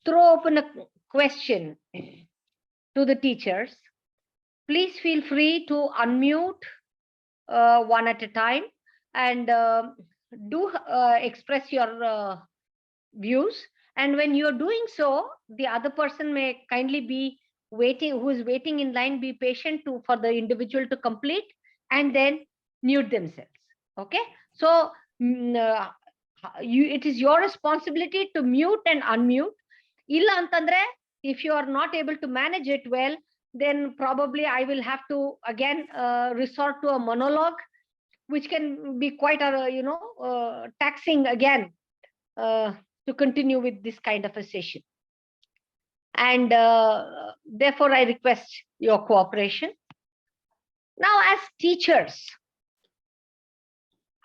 throw open a question to the teachers. Please feel free to unmute one at a time and do express your views. And when you're doing so, the other person may kindly be waiting, who is waiting in line, be patient for the individual to complete and then mute themselves. Okay. So it is your responsibility to mute and unmute. Illa antandre, if you are not able to manage it well, then probably I will have to again resort to a monologue, which can be quite taxing again to continue with this kind of a session. And therefore, I request your cooperation. Now, as teachers,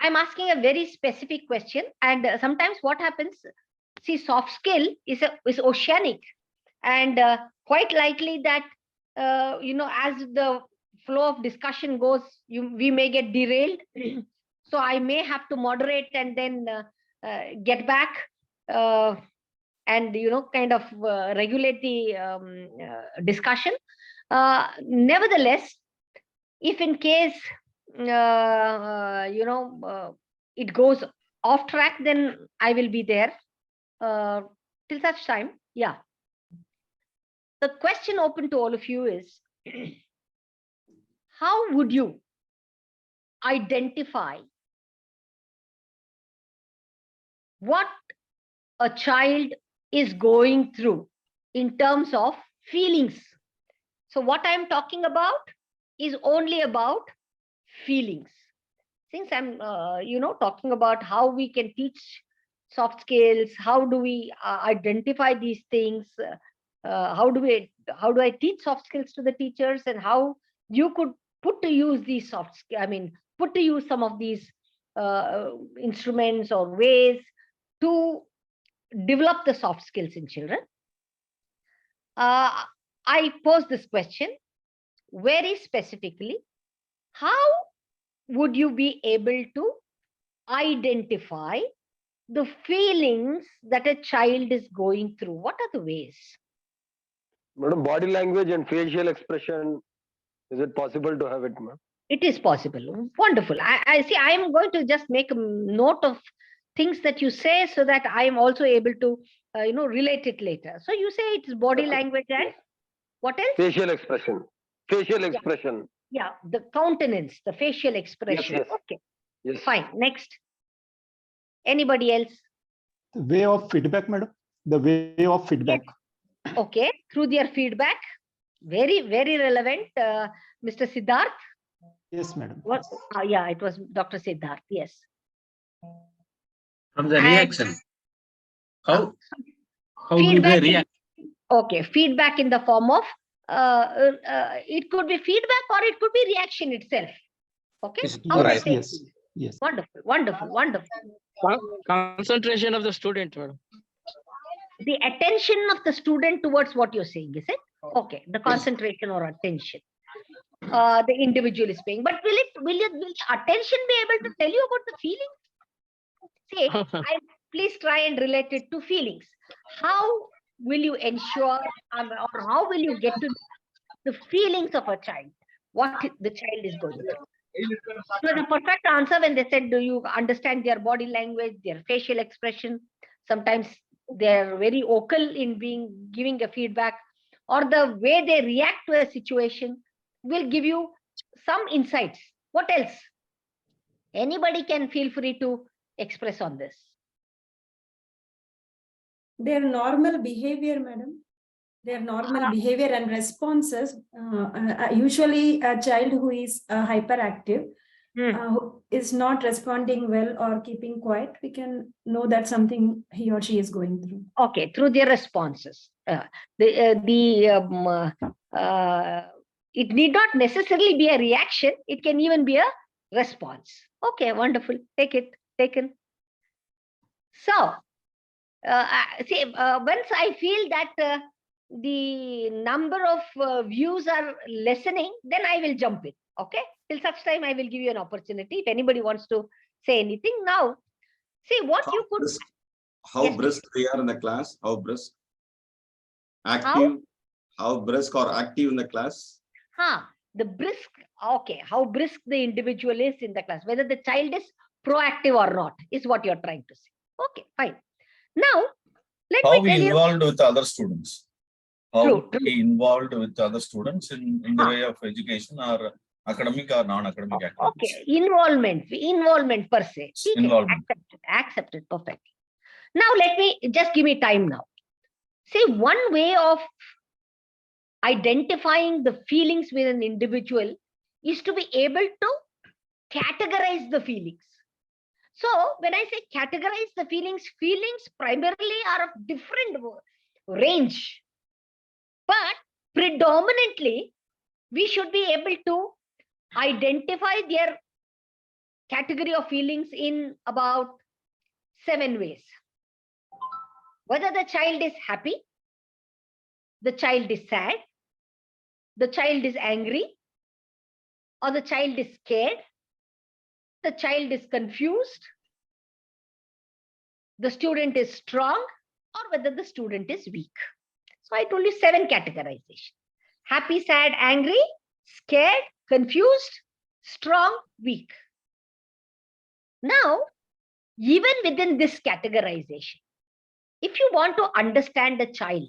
I'm asking a very specific question. And sometimes what happens, see, soft skill is oceanic. And quite likely that, as the flow of discussion goes, we may get derailed. So I may have to moderate and then get back and, kind of regulate the discussion. Nevertheless, if in case, it goes off track, then I will be there till such time. Yeah. The question open to all of you is, how would you identify what a child is going through in terms of feelings? So what I'm talking about is only about feelings. Since I'm, talking about how we can teach soft skills, how do we identify these things? How do I teach soft skills to the teachers, and how you could put to use these soft skills? I mean, put to use some of these instruments or ways to develop the soft skills in children. I pose this question very specifically. How would you be able to identify the feelings that a child is going through? What are the ways? Madam, body language and facial expression, is it possible to have it, ma'am? It is possible. Wonderful. I see. I am going to just make a note of things that you say so that I am also able to, relate it later. So you say it's body language and what else? Facial expression. Facial expression. Yeah, the countenance, the facial expression. Yes. Okay. Yes. Fine. Next. Anybody else? The way of feedback, madam. The way of feedback. Yes. Okay. Through their feedback. Very, very relevant. Mr. Siddharth? Yes, madam. What? Yeah, it was Dr. Siddharth. Yes. From the reaction. How do they react? Okay. Feedback in the form of, it could be feedback or it could be reaction itself. Okay. Yes. Wonderful. Concentration of the student, madam. The attention of the student towards what you're saying, is it? Okay, the concentration or attention the individual is paying. But will attention be able to tell you about the feelings? See, please try and relate it to feelings. How will you ensure, or how will you get to the feelings of a child? What the child is going through? It was a perfect answer when they said, do you understand their body language, their facial expression? Sometimes they're very vocal in giving a feedback, or the way they react to a situation will give you some insights. What else? Anybody can feel free to express on this. Their normal behavior, madam. Their normal behavior and responses. Usually a child who is hyperactive, who is not responding well or keeping quiet, we can know that something he or she is going through. Okay, through their responses. It need not necessarily be a reaction. It can even be a response. Okay, wonderful. Taken. So, once I feel that the number of views are lessening, then I will jump in. Okay. Till such time, I will give you an opportunity. If anybody wants to say anything now, see what you could. how Yes, brisk they are in the class, how brisk, active, how brisk or active in the class. the brisk, okay, how brisk the individual is in the class, whether the child is proactive or not, is what you're trying to say. Okay, fine. Now, let How me tell he you. involved with other students. How True. he involved with other students in the way of education or academic or non-academic activities. Okay, involvement per se. Involvement. Accepted, perfect. Now, let me, just give me time now. See, one way of identifying the feelings with an individual is to be able to categorize the feelings. So when I say categorize the feelings primarily are of different range, but predominantly we should be able to identify their category of feelings in about 7 ways. Whether the child is happy, the child is sad, the child is angry, or the child is scared, the child is confused, the student is strong, or whether the student is weak. So I told you 7 categorization. Happy, sad, angry, scared, confused, strong, weak. Now, even within this categorization, if you want to understand a child,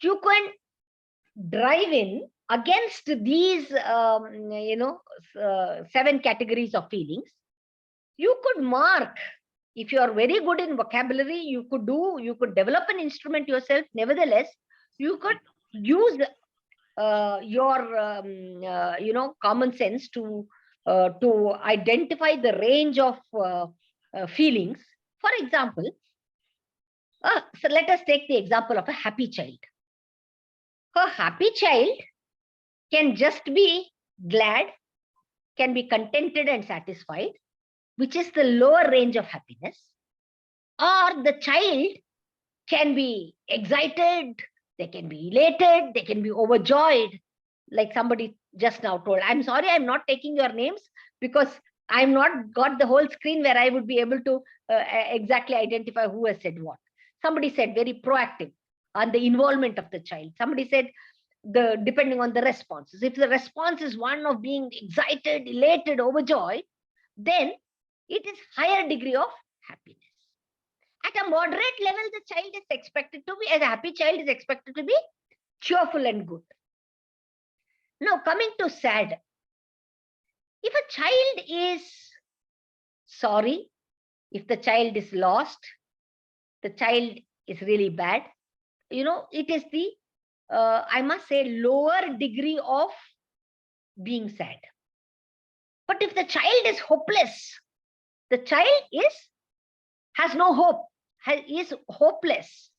you can drive in against these 7 categories of feelings. You could mark, if you are very good in vocabulary, you could develop an instrument yourself. Nevertheless, you could use your common sense to identify the range of feelings. For example, so let us take the example of a happy child. A happy child can just be glad, can be contented and satisfied, which is the lower range of happiness. Or the child can be excited, they can be elated, they can be overjoyed. Like somebody just now told, I'm sorry, I'm not taking your names because I'm not got the whole screen where I would be able to exactly identify who has said what. Somebody said very proactive on the involvement of the child. Somebody said depending on the responses. If the response is one of being excited, elated, overjoyed, then it is higher degree of happiness. At a moderate level, the child is expected to be, as a happy child is expected to be cheerful and good. Now, coming to sad. If a child is sorry, if the child is lost, the child is really bad, it is the, I must say, lower degree of being sad. But if the child is hopeless, the child has no hope, is hopeless.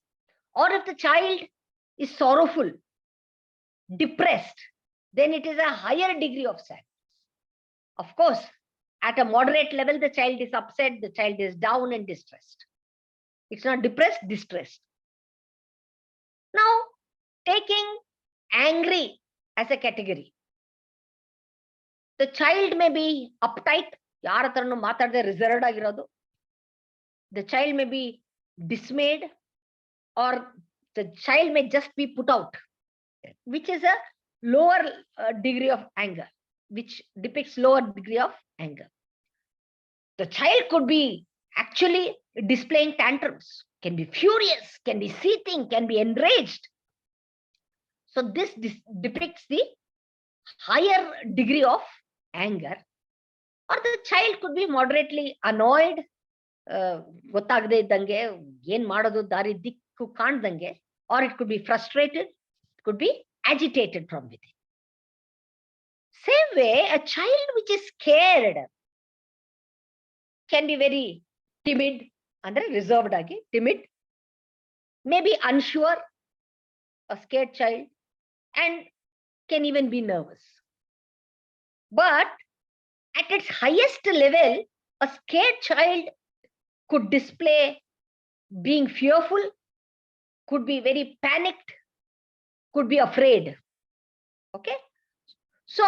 Or if the child is sorrowful, depressed, then it is a higher degree of sadness. Of course, at a moderate level, the child is upset, the child is down and distressed. It's not depressed, distressed. Now, taking angry as a category. The child may be uptight, reserved ಆಗಿರೋದು. The child may be dismayed, or the child may just be put out, which is a lower degree of anger, which depicts lower degree of anger. The child could be actually displaying tantrums, can be furious, can be seething, can be enraged. So this depicts the higher degree of anger. Or the child could be moderately annoyed, ಗೊತ್ತಾಗದೆ ಇದ್ದಂಗೆ ಏನ್ ಮಾಡೋದು ದಾರಿ ದಿಕ್ಕು ಕಾಣ್ದಂಗೆ, or it could be frustrated, it could be agitated from within. Same way, a child which is scared can be very timid, andre reserved agi, timid, maybe unsure, a scared child, and can even be nervous. But at its highest level, a scared child could display being fearful, could be very panicked, could be afraid. Okay? So,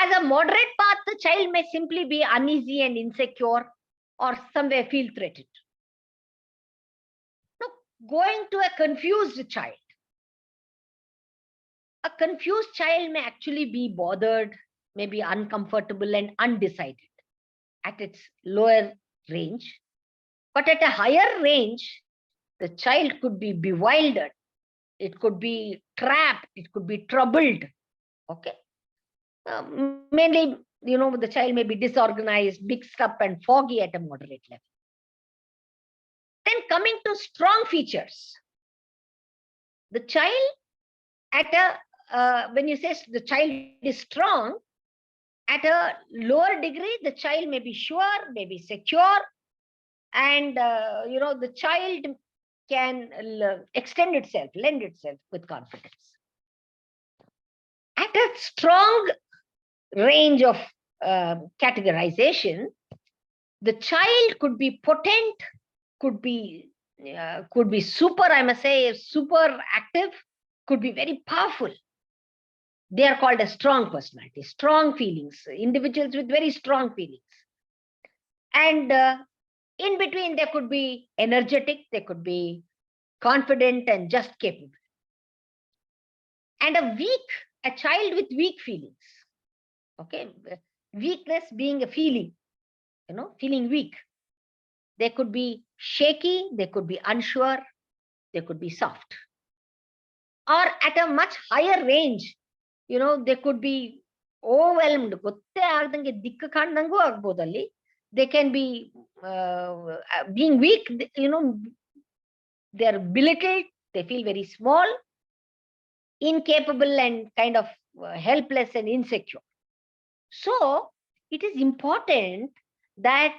as a moderate path, the child may simply be uneasy and insecure, or somewhere feel threatened. going to a confused child. A confused child may actually be bothered, maybe uncomfortable and undecided at its lower range. But at a higher range, the child could be bewildered. It could be trapped. It could be troubled. Okay. Mainly, the child may be disorganized, mixed up and foggy at a moderate level. Then coming to strong features. The child when you say the child is strong, at a lower degree, the child may be sure, may be secure, and the child can extend itself, lend itself with confidence. At a strong range of categorization, the child could be potent, could be super, I must say, super active, could be very powerful. They are called a strong personality, strong feelings, individuals with very strong feelings. And in between, there could be energetic, they could be confident and just capable. And a child with weak feelings. Okay, weakness being a feeling, feeling weak. They could be shaky, they could be unsure, they could be soft. Or at a much higher range, they could be overwhelmed. They can be being weak, they're belittled, they feel very small, incapable and kind of helpless and insecure. So it is important that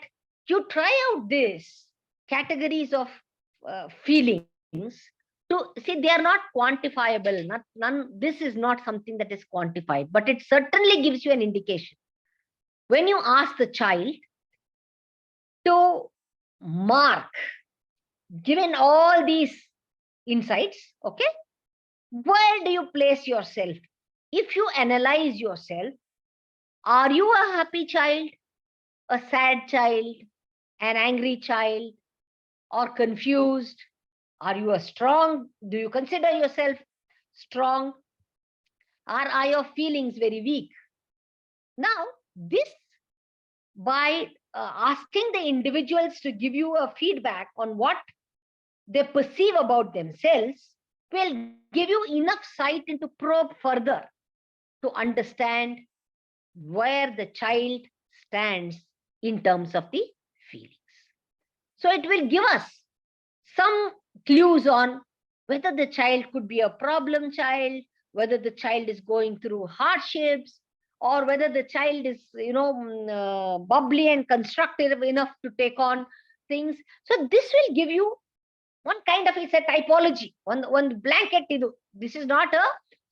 you try out these categories of feelings to see they are not quantifiable. This is not something that is quantified, but it certainly gives you an indication. When you ask the child to mark, given all these insights, okay, where do you place yourself? If you analyze yourself, are you a happy child, a sad child, an angry child, or confused? Are you a strong? Do you consider yourself strong? Or are your feelings very weak? Now, this, by asking the individuals to give you a feedback on what they perceive about themselves, will give you enough sight into probe further to understand where the child stands in terms of the feelings. So it will give us some clues on whether the child could be a problem child, whether the child is going through hardships, or whether the child is, bubbly and constructive enough to take on things. So this will give you one kind of, it's a typology, one blanket. This is not a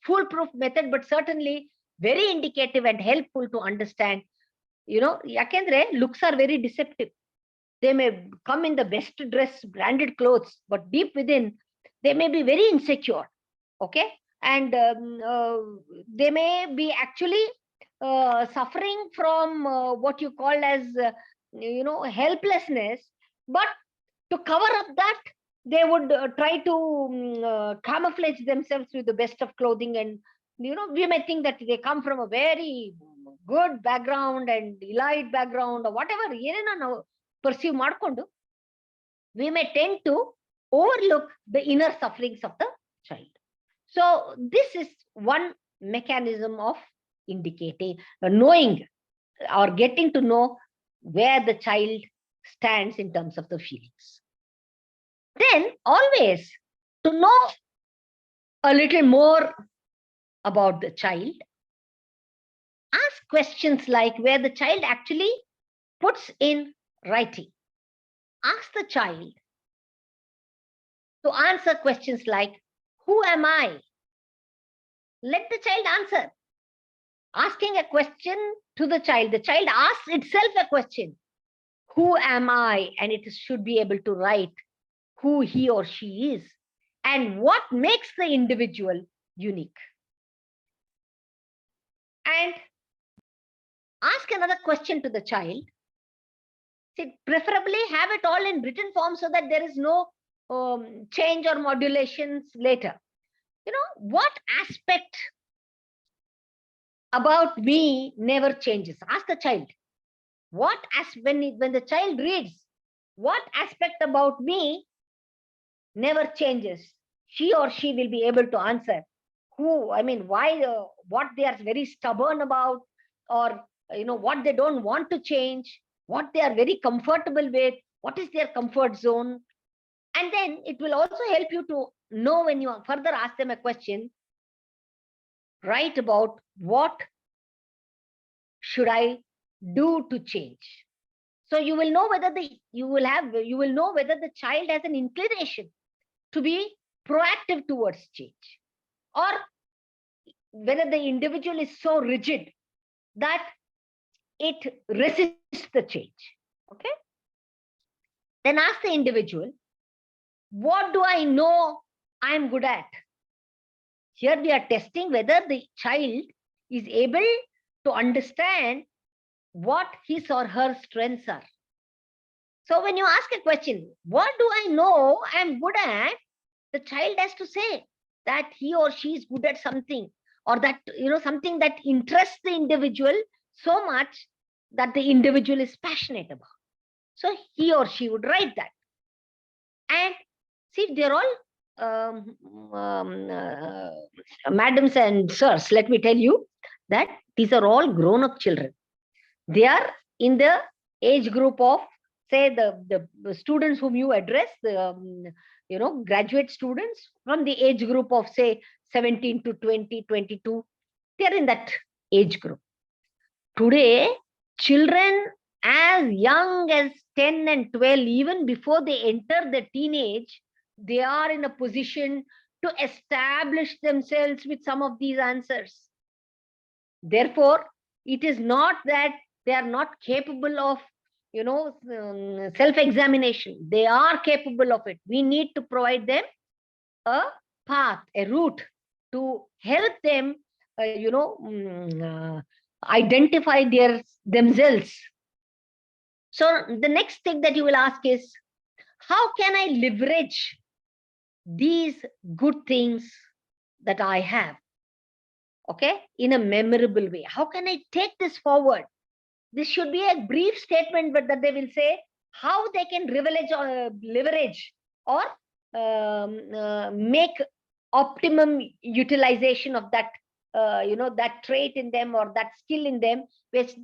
foolproof method, but certainly very indicative and helpful to understand. Yakendre looks are very deceptive. They may come in the best dressed, branded clothes, but deep within, they may be very insecure. Okay, and they may be actually suffering from what you call as helplessness. But to cover up that, they would try to camouflage themselves with the best of clothing, and we may think that they come from a very good background and elite background or whatever. Perceive ಮಾಡ್ಕೊಂಡು, we may tend to overlook the inner sufferings of the child. So this is one mechanism of indicating, knowing or getting to know where the child stands in terms of the feelings. Then always, to know a little more about the child, ask questions like where the child actually puts in writing. Ask the child to answer questions like, who am I? Let the child answer. Asking a question to the child asks itself a question. Who am I? And it should be able to write who he or she is and what makes the individual unique. And ask another question to the child. Preferably have it all in written form so that there is no change or modulations later. What aspect about me never changes? Ask the child. When the child reads, what aspect about me never changes? She or she will be able to answer why, what they are very stubborn about, or what they don't want to change, what they are very comfortable with, what is their comfort zone. And then it will also help you to know, when you further ask them a question, write about what should I do to change. So you will know whether the child has an inclination to be proactive towards change, or whether the individual is so rigid that it resists the change. Okay. Then ask the individual, what do I know I'm good at? Here we are testing whether the child is able to understand what his or her strengths are. So when you ask a question, what do I know I'm good at? The child has to say that he or she is good at something, or that, something that interests the individual so much that the individual is passionate about. So he or she would write that. And see, they're all madams and sirs, let me tell you that these are all grown-up children. They are in the age group of, say, the students whom you address, the graduate students from the age group of, say, 17 to 20, 22. They're in that age group. Today, children as young as 10 and 12, even before they enter the teenage, they are in a position to establish themselves with some of these answers. Therefore, it is not that they are not capable of self-examination. They are capable of it. We need to provide them a path, a route to help them identify themselves. So the next thing that you will ask is, how can I leverage these good things that I have, okay, in a memorable way? How can I take this forward? This should be a brief statement, but that they will say how they can leverage or make optimum utilization of that, that trait in them or that skill in them, which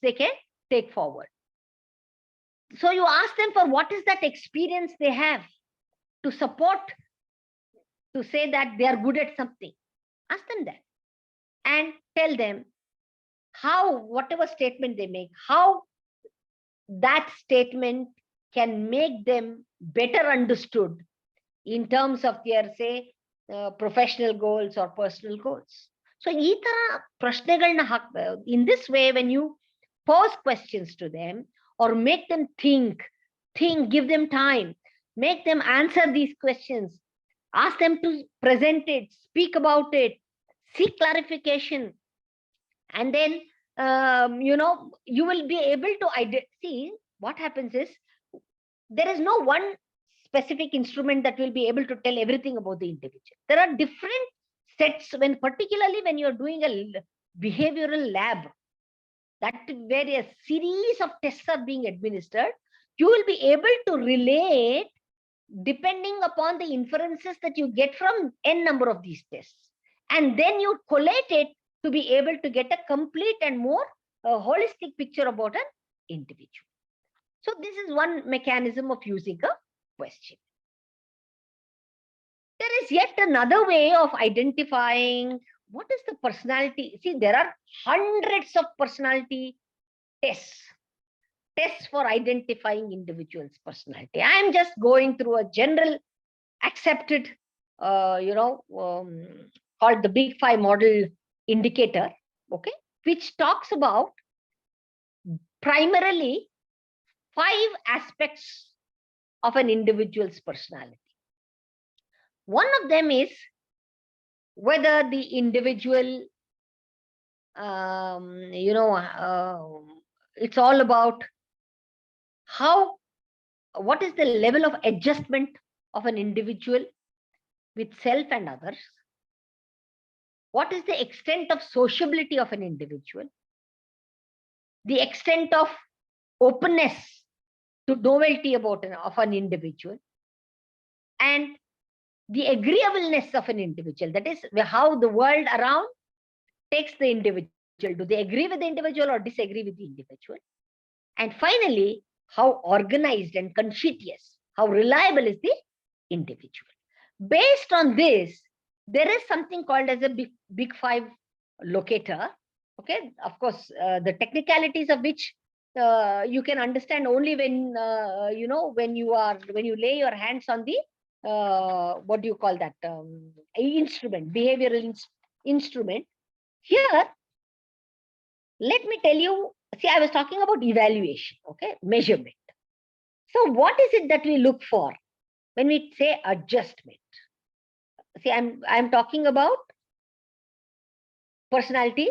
they can take forward. So you ask them for what is that experience they have to support, to say that they are good at something. Ask them that and tell them how, whatever statement they make, how that statement can make them better understood in terms of their, say, professional goals or personal goals. So in this way, when you pose questions to them or make them think, give them time, make them answer these questions, ask them to present it, speak about it, seek clarification, and then you will be able to see what happens is, there is no one specific instrument that will be able to tell everything about the individual. There are different sets, particularly when you're doing a behavioral lab, that where a series of tests are being administered, you will be able to relate depending upon the inferences that you get from n number of these tests, and then you collate it to be able to get a complete and more holistic picture about an individual. So this is one mechanism of using a question. There is yet another way of identifying what is the personality. See, there are hundreds of personality tests for identifying individuals' personality. I am just going through a general accepted, called the Big Five model indicator, okay, which talks about primarily 5 aspects of an individual's personality. One of them is whether the individual, it's all about what is the level of adjustment of an individual with self and others? What is the extent of sociability of an individual? The extent of openness to novelty of an individual, and the agreeableness of an individual. That is how the world around takes the individual. Do they agree with the individual or disagree with the individual? And finally, how organized and conscientious, how reliable is the individual? Based on this, there is something called as a big five locator. Okay, of course, the technicalities of which you can understand only when when you lay your hands on the what do you call that instrument, behavioral instrument. Here, let me tell you. See, I was talking about evaluation. Okay, measurement. So, what is it that we look for when we say adjustment? See, I'm talking about personality,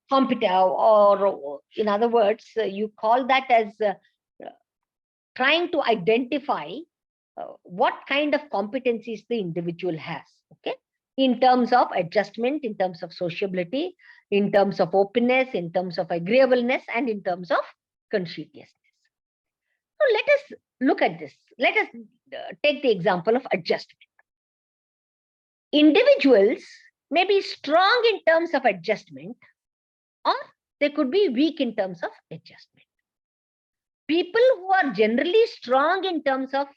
competence, or in other words, you call that as trying to identify what kind of competencies the individual has. Okay, in terms of adjustment, in terms of sociability, in terms of openness, in terms of agreeableness, and in terms of conscientiousness. So let us look at this. Let us take the example of adjustment. Individuals may be strong in terms of adjustment, or they could be weak in terms of adjustment. People who are generally strong in terms of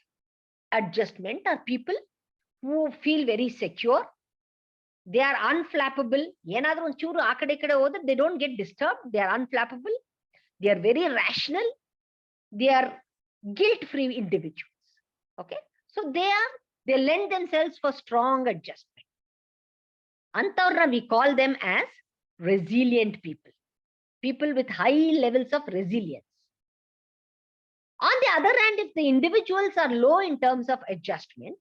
adjustment are people who feel very secure. They are unflappable. They don't get disturbed. They are unflappable. They are very rational. They are guilt-free individuals. Okay, so they lend themselves for strong adjustment. Antarra, we call them as resilient people. People with high levels of resilience. On the other hand, if the individuals are low in terms of adjustment,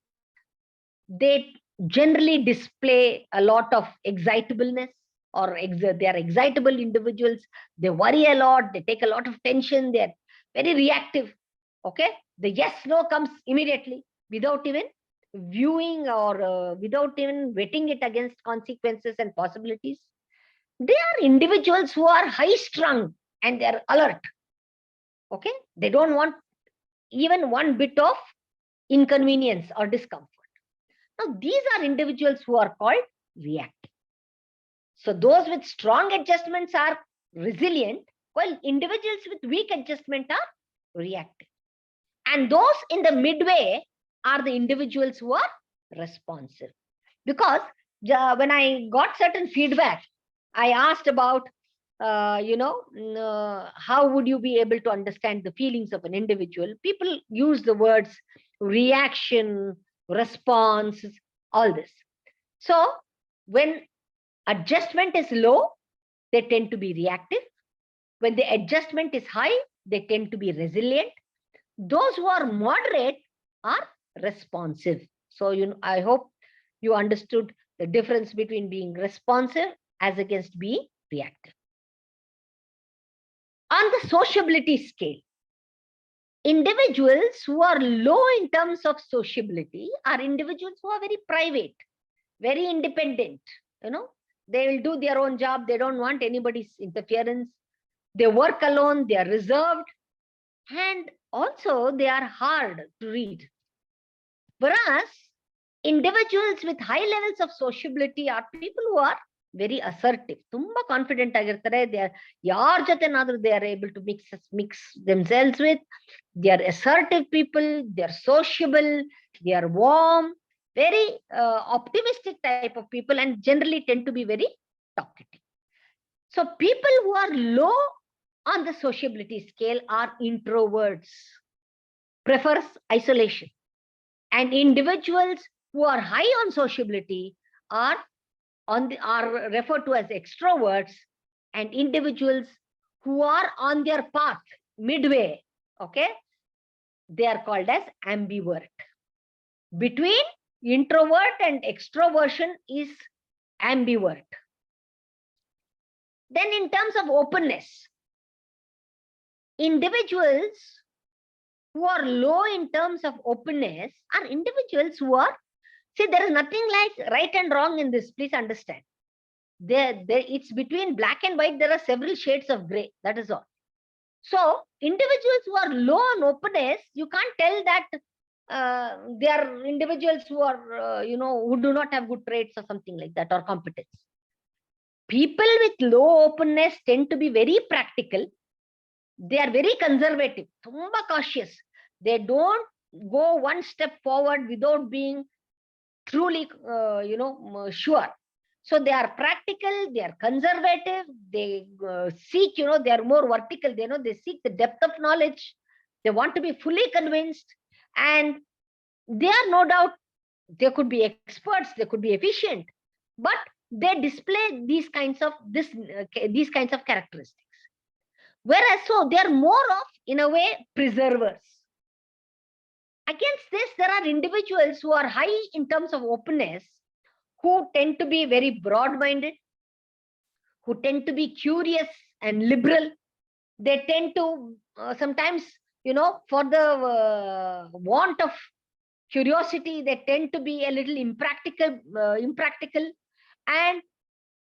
they generally display a lot of excitableness, or they are excitable individuals. They worry a lot. They take a lot of tension. They are very reactive. Okay, the yes/no comes immediately without even viewing or without even weighting it against consequences and possibilities. They are individuals who are high strung and they are alert. Okay, they don't want even one bit of inconvenience or discomfort. Now, these are individuals who are called reactive. So those with strong adjustments are resilient, while individuals with weak adjustment are reactive. And those in the midway are the individuals who are responsive. Because when I got certain feedback, I asked about, how would you be able to understand the feelings of an individual? People use the words reaction, response, all this. So when adjustment is low, they tend to be reactive. When the adjustment is high, they tend to be resilient. Those who are moderate are responsive. So I hope you understood the difference between being responsive as against being reactive. On the sociability scale, individuals who are low in terms of sociability are individuals who are very private, very independent. They will do their own job. They don't want anybody's interference. They work alone. They are reserved. And also they are hard to read. Whereas individuals with high levels of sociability are people who are very assertive, tumba confident agirtare. They are able to mix themselves with. They are assertive people. They are sociable. They are warm, very optimistic type of people, and generally tend to be very talkative. So people who are low on the sociability scale are introverts, prefers isolation, and individuals who are high on sociability are referred to as extroverts, and individuals who are on their path midway, okay, they are called as ambivert. Between introvert and extroversion is ambivert. Then in terms of openness, individuals who are low in terms of openness are individuals who are, see, there is nothing like right and wrong in this, please understand. It's between black and white, there are several shades of gray, that is all. So individuals who are low on openness, you can't tell that they are individuals who are, who do not have good traits or something like that, or competence. People with low openness tend to be very practical. They are very conservative, tumba cautious. They don't go one step forward without being truly, sure. So they are practical, they are conservative, they seek, they are more vertical, they seek the depth of knowledge. They want to be fully convinced, and they are no doubt, they could be experts, they could be efficient, but they display these kinds of characteristics. Whereas, so they are more of, in a way, preservers. Against this, there are individuals who are high in terms of openness, who tend to be very broad-minded, who tend to be curious and liberal. They tend to sometimes, for the want of curiosity, they tend to be a little impractical, and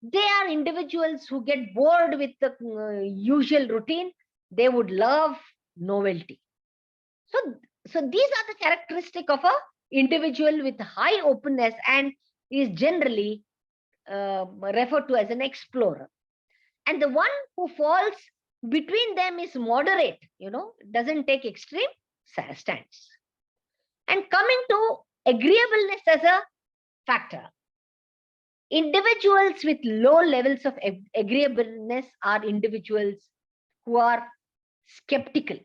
they are individuals who get bored with the usual routine. They would love novelty. So these are the characteristics of a individual with high openness, and is generally referred to as an explorer. And the one who falls between them is moderate, doesn't take extreme stance. And coming to agreeableness as a factor, individuals with low levels of agreeableness are individuals who are skeptical.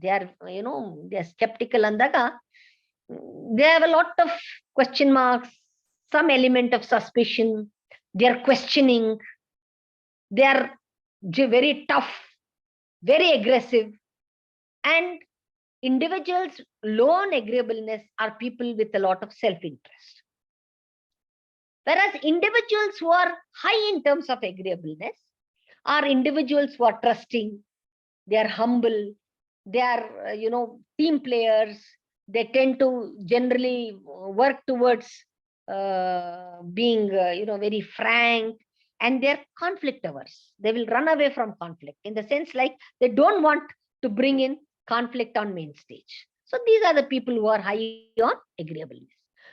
They are, they are skeptical andaga. They have a lot of question marks, some element of suspicion. They are questioning. They are very tough, very aggressive. And individuals low on agreeableness are people with a lot of self-interest. Whereas individuals who are high in terms of agreeableness are individuals who are trusting, they are humble, they are, team players. They tend to generally work towards being, very frank, and they're conflict averse. They will run away from conflict, in the sense like they don't want to bring in conflict on main stage. So these are the people who are high on agreeableness.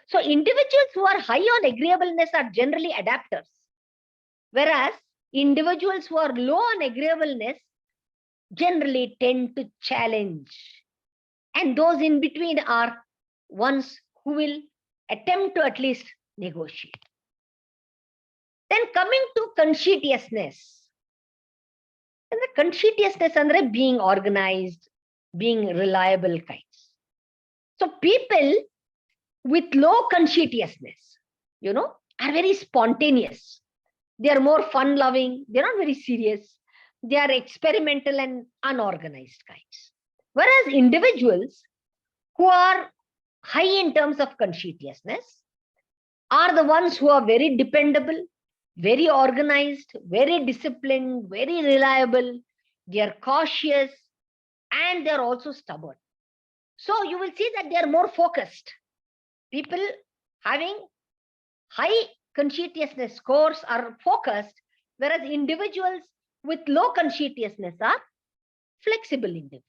So individuals who are high on agreeableness are generally adapters, whereas individuals who are low on agreeableness generally tend to challenge. And those in between are ones who will attempt to at least negotiate. Then coming to conscientiousness. And the conscientiousness andre being organized, being reliable kinds. So people with low conscientiousness, are very spontaneous. They are more fun-loving. They're not very serious. They are experimental and unorganized kinds. Whereas individuals who are high in terms of conscientiousness are the ones who are very dependable, very organized, very disciplined, very reliable. They are cautious, and they're also stubborn. So you will see that they are more focused. People having high conscientiousness scores are focused, whereas individuals with low conscientiousness are flexible individuals.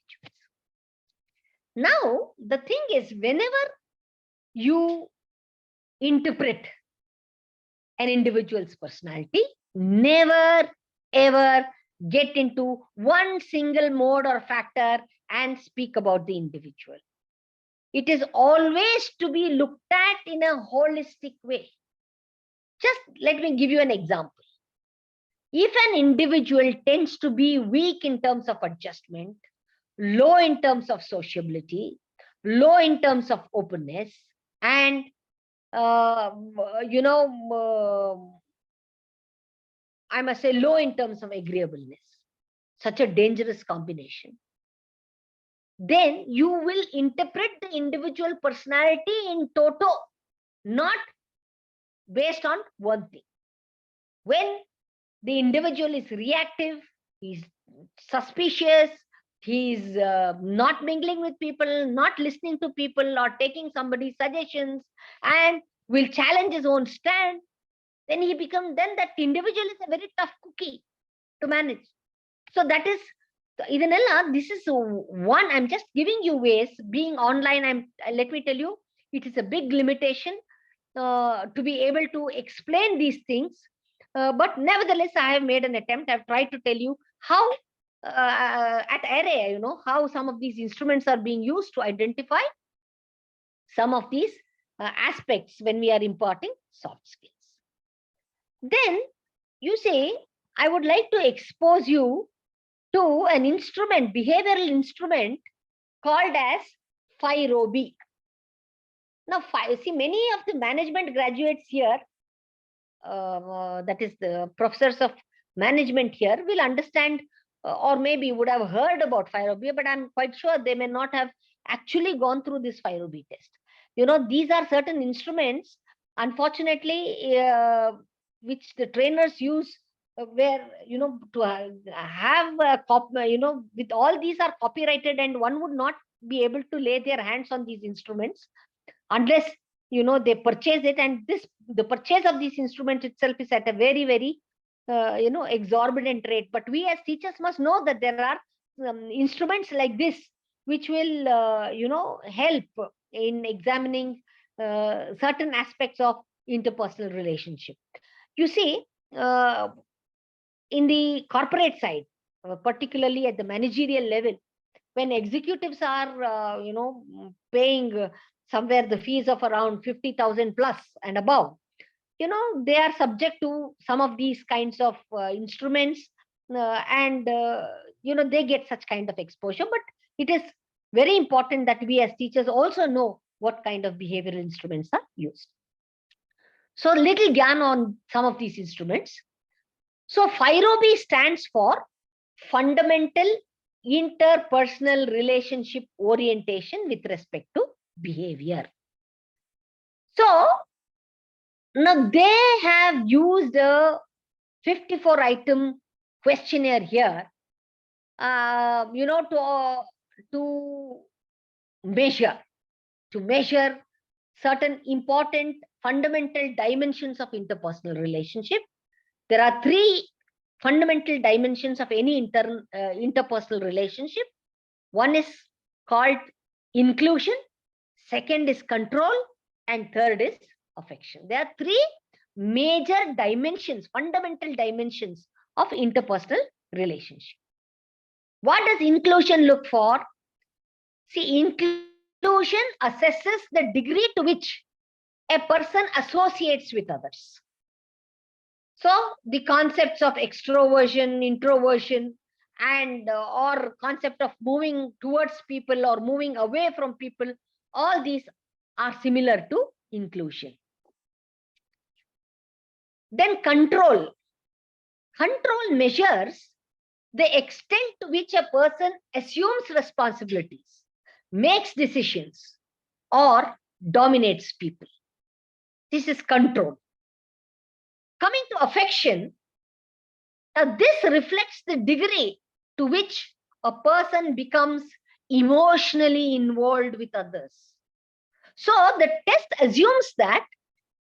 Now, the thing is, whenever you interpret an individual's personality, never ever get into one single mode or factor and speak about the individual. It is always to be looked at in a holistic way. Just let me give you an example. If an individual tends to be weak in terms of adjustment, low in terms of sociability, low in terms of openness, and I must say low in terms of agreeableness, such a dangerous combination, then you will interpret the individual personality in toto, not based on one thing. When the individual is reactive, he's suspicious, he's not mingling with people, not listening to people, or taking somebody's suggestions, and will challenge his own stand, then that individual is a very tough cookie to manage. So that is, Idanella, this is one, I'm just giving you ways. Being online, let me tell you, it is a big limitation to be able to explain these things. But nevertheless, I have made an attempt. I've tried to tell you how at array, how some of these instruments are being used to identify some of these aspects when we are imparting soft skills. Then you say, I would like to expose you to an instrument, behavioral instrument called as FIROB. Now, see, many of the management graduates here, that is the professors of management here, will understand or maybe would have heard about FIROB, but I'm quite sure they may not have actually gone through this FIROB test. These are certain instruments, unfortunately, which the trainers use where, to have a with all these are copyrighted, and one would not be able to lay their hands on these instruments unless, they purchase it. And the purchase of these instruments itself is at a very, very, exorbitant rate. But we as teachers must know that there are instruments like this, which will, help in examining certain aspects of interpersonal relationship. You see, in the corporate side, particularly at the managerial level, when executives are, paying somewhere the fees of around 50,000 plus and above, they are subject to some of these kinds of instruments, and they get such kind of exposure. But it is very important that we as teachers also know what kind of behavioral instruments are used. So little gyan on some of these instruments. So FIROB stands for Fundamental Interpersonal Relationship Orientation with respect to behavior. So now they have used a 54-item questionnaire here, to measure certain important fundamental dimensions of interpersonal relationship. There are 3 fundamental dimensions of any interpersonal relationship. One is called inclusion, second is control, and third is affection. There are 3 major dimensions, fundamental dimensions of interpersonal relationship. What does inclusion look for? See, inclusion assesses the degree to which a person associates with others. So the concepts of extroversion, introversion, and or concept of moving towards people or moving away from people, all these are similar to inclusion. Then control. Control measures the extent to which a person assumes responsibilities, makes decisions, or dominates people. This is control. Coming to affection, this reflects the degree to which a person becomes emotionally involved with others. So the test assumes that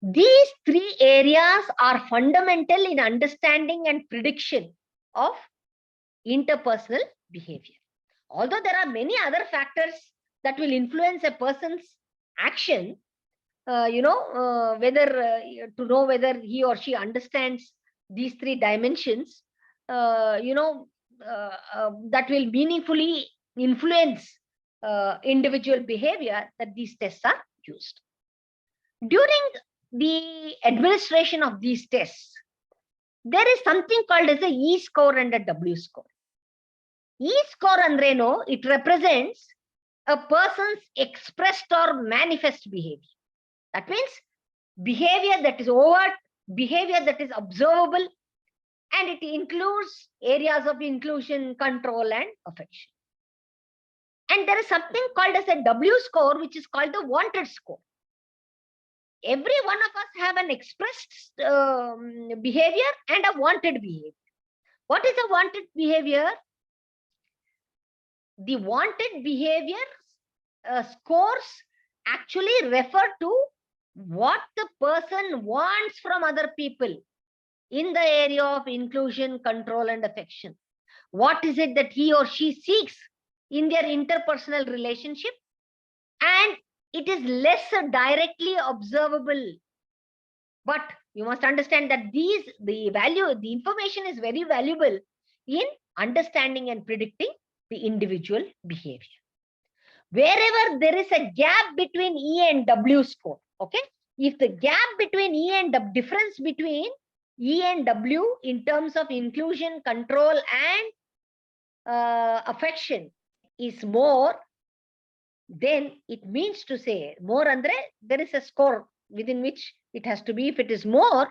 these 3 areas are fundamental in understanding and prediction of interpersonal behavior. Although there are many other factors that will influence a person's action, whether to know whether he or she understands these 3 dimensions, that will meaningfully influence individual behavior, that these tests are used. During the administration of these tests, there is something called as a E score and a W score. E score andreno, it represents a person's expressed or manifest behavior. That means behavior that is overt, behavior that is observable, and it includes areas of inclusion, control, and affection. And there is something called as a W score, which is called the wanted score. Every one of us have an expressed behavior and a wanted behavior. What is a wanted behavior? the wanted behavior scores actually refer to what the person wants from other people in the area of inclusion, control, and affection. What is it that he or she seeks in their interpersonal relationship? And it is less directly observable. But you must understand that the information is very valuable in understanding and predicting the individual behavior. Wherever there is a gap between E and W score, okay? If the gap between E and the difference between E and W in terms of inclusion, control, and affection is more, then it means to say more andre there is a score within which it has to be. If it is more,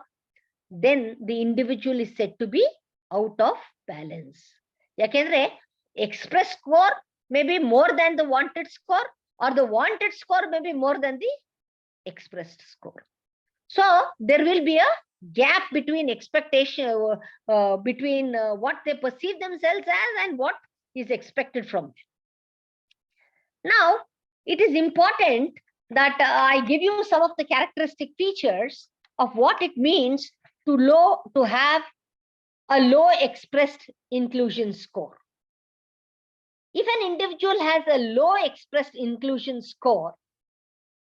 then the individual is said to be out of balance. Yakendre express score may be more than the wanted score, or the wanted score may be more than the expressed score. So there will be a gap between expectation, between what they perceive themselves as and what is expected from them. Now, it is important that I give you some of the characteristic features of what it means to have a low expressed inclusion score. If an individual has a low expressed inclusion score,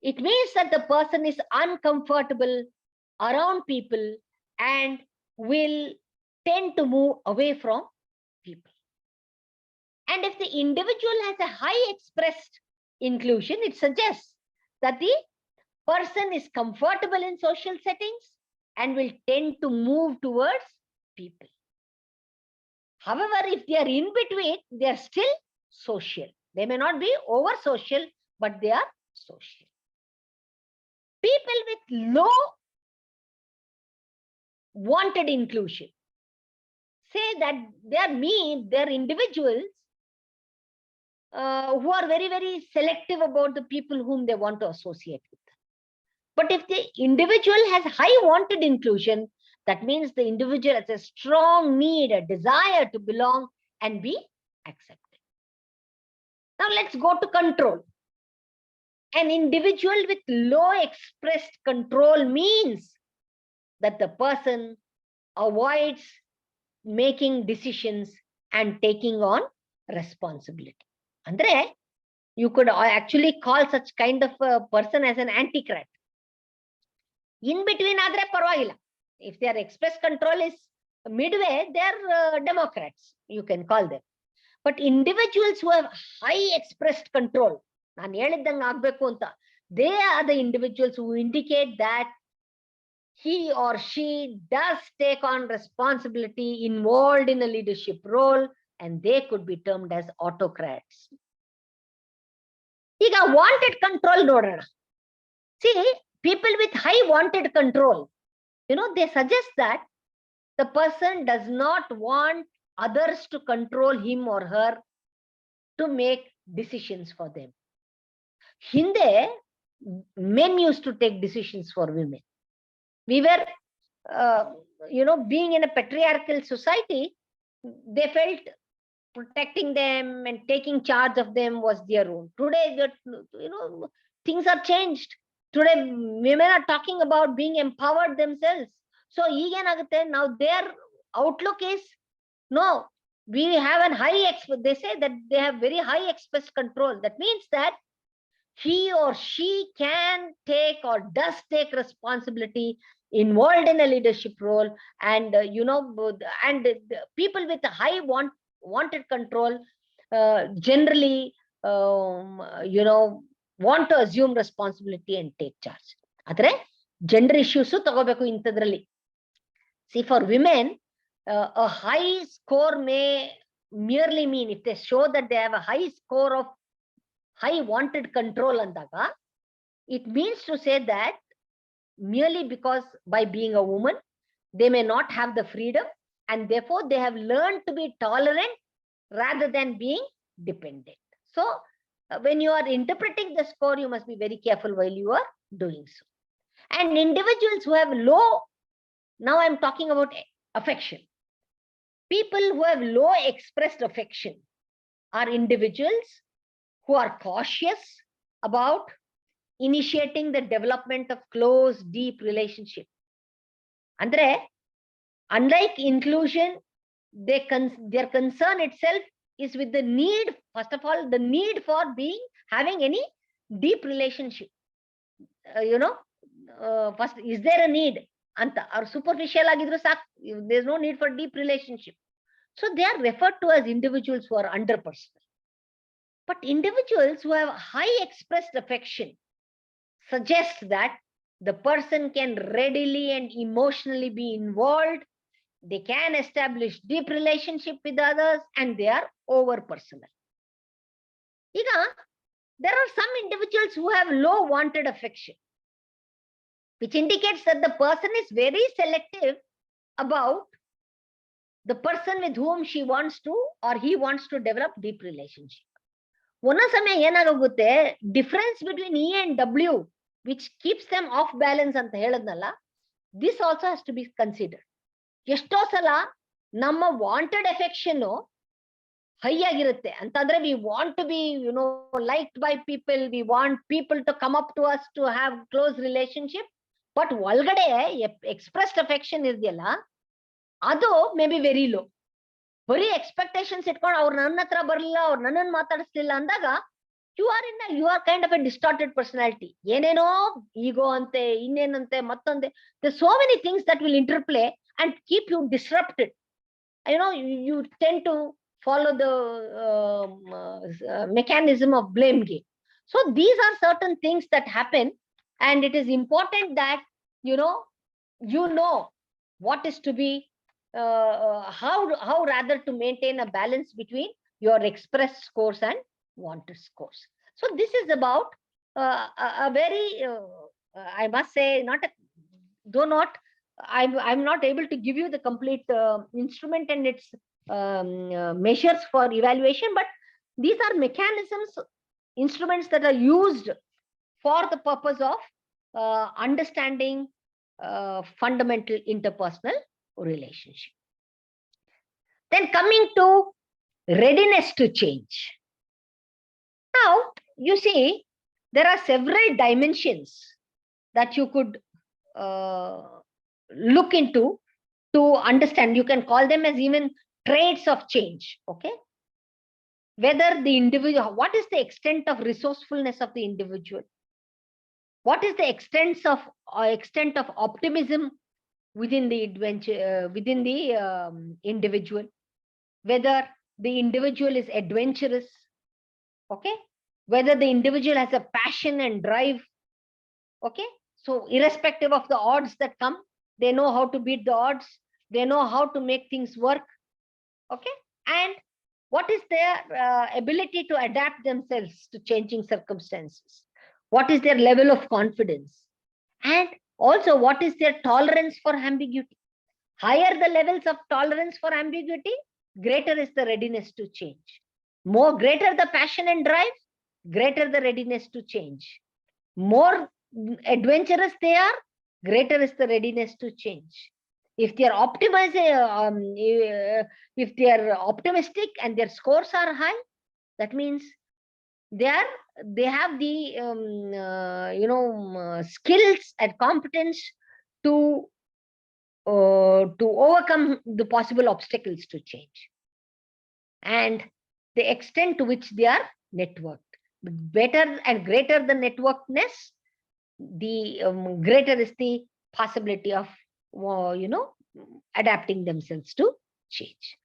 it means that the person is uncomfortable around people and will tend to move away from people. And if the individual has a high expressed inclusion, it suggests that the person is comfortable in social settings and will tend to move towards people. However, if they are in between, they are still social. They may not be over social, but they are social. People with low wanted inclusion say that they're individuals who are very, very selective about the people whom they want to associate with. But if the individual has high wanted inclusion, that means the individual has a strong need, a desire to belong and be accepted. Now let's go to control. An individual with low expressed control means that the person avoids making decisions and taking on responsibility. Andre, you could actually call such kind of a person as an anti-crat. In between adre parvagilla. If their express control is midway, they're Democrats, you can call them. But individuals who have high expressed control, they are the individuals who indicate that he or she does take on responsibility, involved in a leadership role, and they could be termed as autocrats. Iga wanted control nodana. See, people with high wanted control, they suggest that the person does not want others to control him or her to make decisions for them. Hinde, men used to take decisions for women. We were, being in a patriarchal society, they felt protecting them and taking charge of them was their own. Today, things are changed. Today, women are talking about being empowered themselves. So, now their outlook is, no, we have they say that they have very high expressed control. That means that he or she can take or does take responsibility, involved in a leadership role, and people with a high wanted control generally want to assume responsibility and take charge. Adre gender issues tagobeku intadralli. See, for women, a high score may merely mean, if they show that they have a high score of high wanted control andaga, it means to say that merely because by being a woman, they may not have the freedom, and therefore they have learned to be tolerant rather than being dependent. So when you are interpreting the score, you must be very careful while you are doing so. And individuals who have low, now I'm talking about affection. People who have low expressed affection are individuals who are cautious about initiating the development of close, deep relationship. Andre, unlike inclusion, their concern itself is with the need, first of all, the need for having any deep relationship. First, is there a need? Anta, or superficial agidru sak, there's no need for deep relationship. So they are referred to as individuals who are underpersonal. But individuals who have high expressed affection suggest that the person can readily and emotionally be involved, they can establish deep relationship with others, and they are over personal. There are some individuals who have low wanted affection, which indicates that the person is very selective about the person with whom she wants to or he wants to develop deep relationship. One samaya yenagogutte, difference between E and W, which keeps them off balance anta heladnalla, this also has to be considered. Esto sala namma wanted affection high agirutte antandre, we want to be liked by people, we want people to come up to us to have close relationship, but olgade expressed affection irdiyalla adu may be very low. Very expectations itkondu avaru nanna hatra barilla, avaru nannanu maatadisilla andaga, you are kind of a distorted personality. Yeneno ego ante, innenante, mattonde, there's so many things that will interplay and keep you disrupted. You tend to follow the mechanism of blame game. So these are certain things that happen, and it is important that you know what is to be how rather to maintain a balance between your expressed scores and wanted scores. So this is about a very I must say, I'm not able to give you the complete instrument and its measures for evaluation, but these are mechanisms, instruments that are used for the purpose of understanding fundamental interpersonal relationship. Then coming to readiness to change. Now, you see, there are several dimensions that you could look into to understand. You can call them as even traits of change. Okay. Whether the individual, what is the extent of resourcefulness of the individual? What is the extent of optimism within the adventure, within the individual? Whether the individual is adventurous, okay? Whether the individual has a passion and drive, okay? So irrespective of the odds that come, they know how to beat the odds. They know how to make things work, okay? And what is their ability to adapt themselves to changing circumstances? What is their level of confidence? And also, what is their tolerance for ambiguity? Higher the levels of tolerance for ambiguity, greater is the readiness to change. More greater the passion and drive, greater the readiness to change. More adventurous they are, greater is the readiness to change. If they are if they are optimistic and their scores are high, that means they have the skills and competence to overcome the possible obstacles to change, and the extent to which they are networked. Better and greater the networkedness, the greater is the possibility of adapting themselves to change.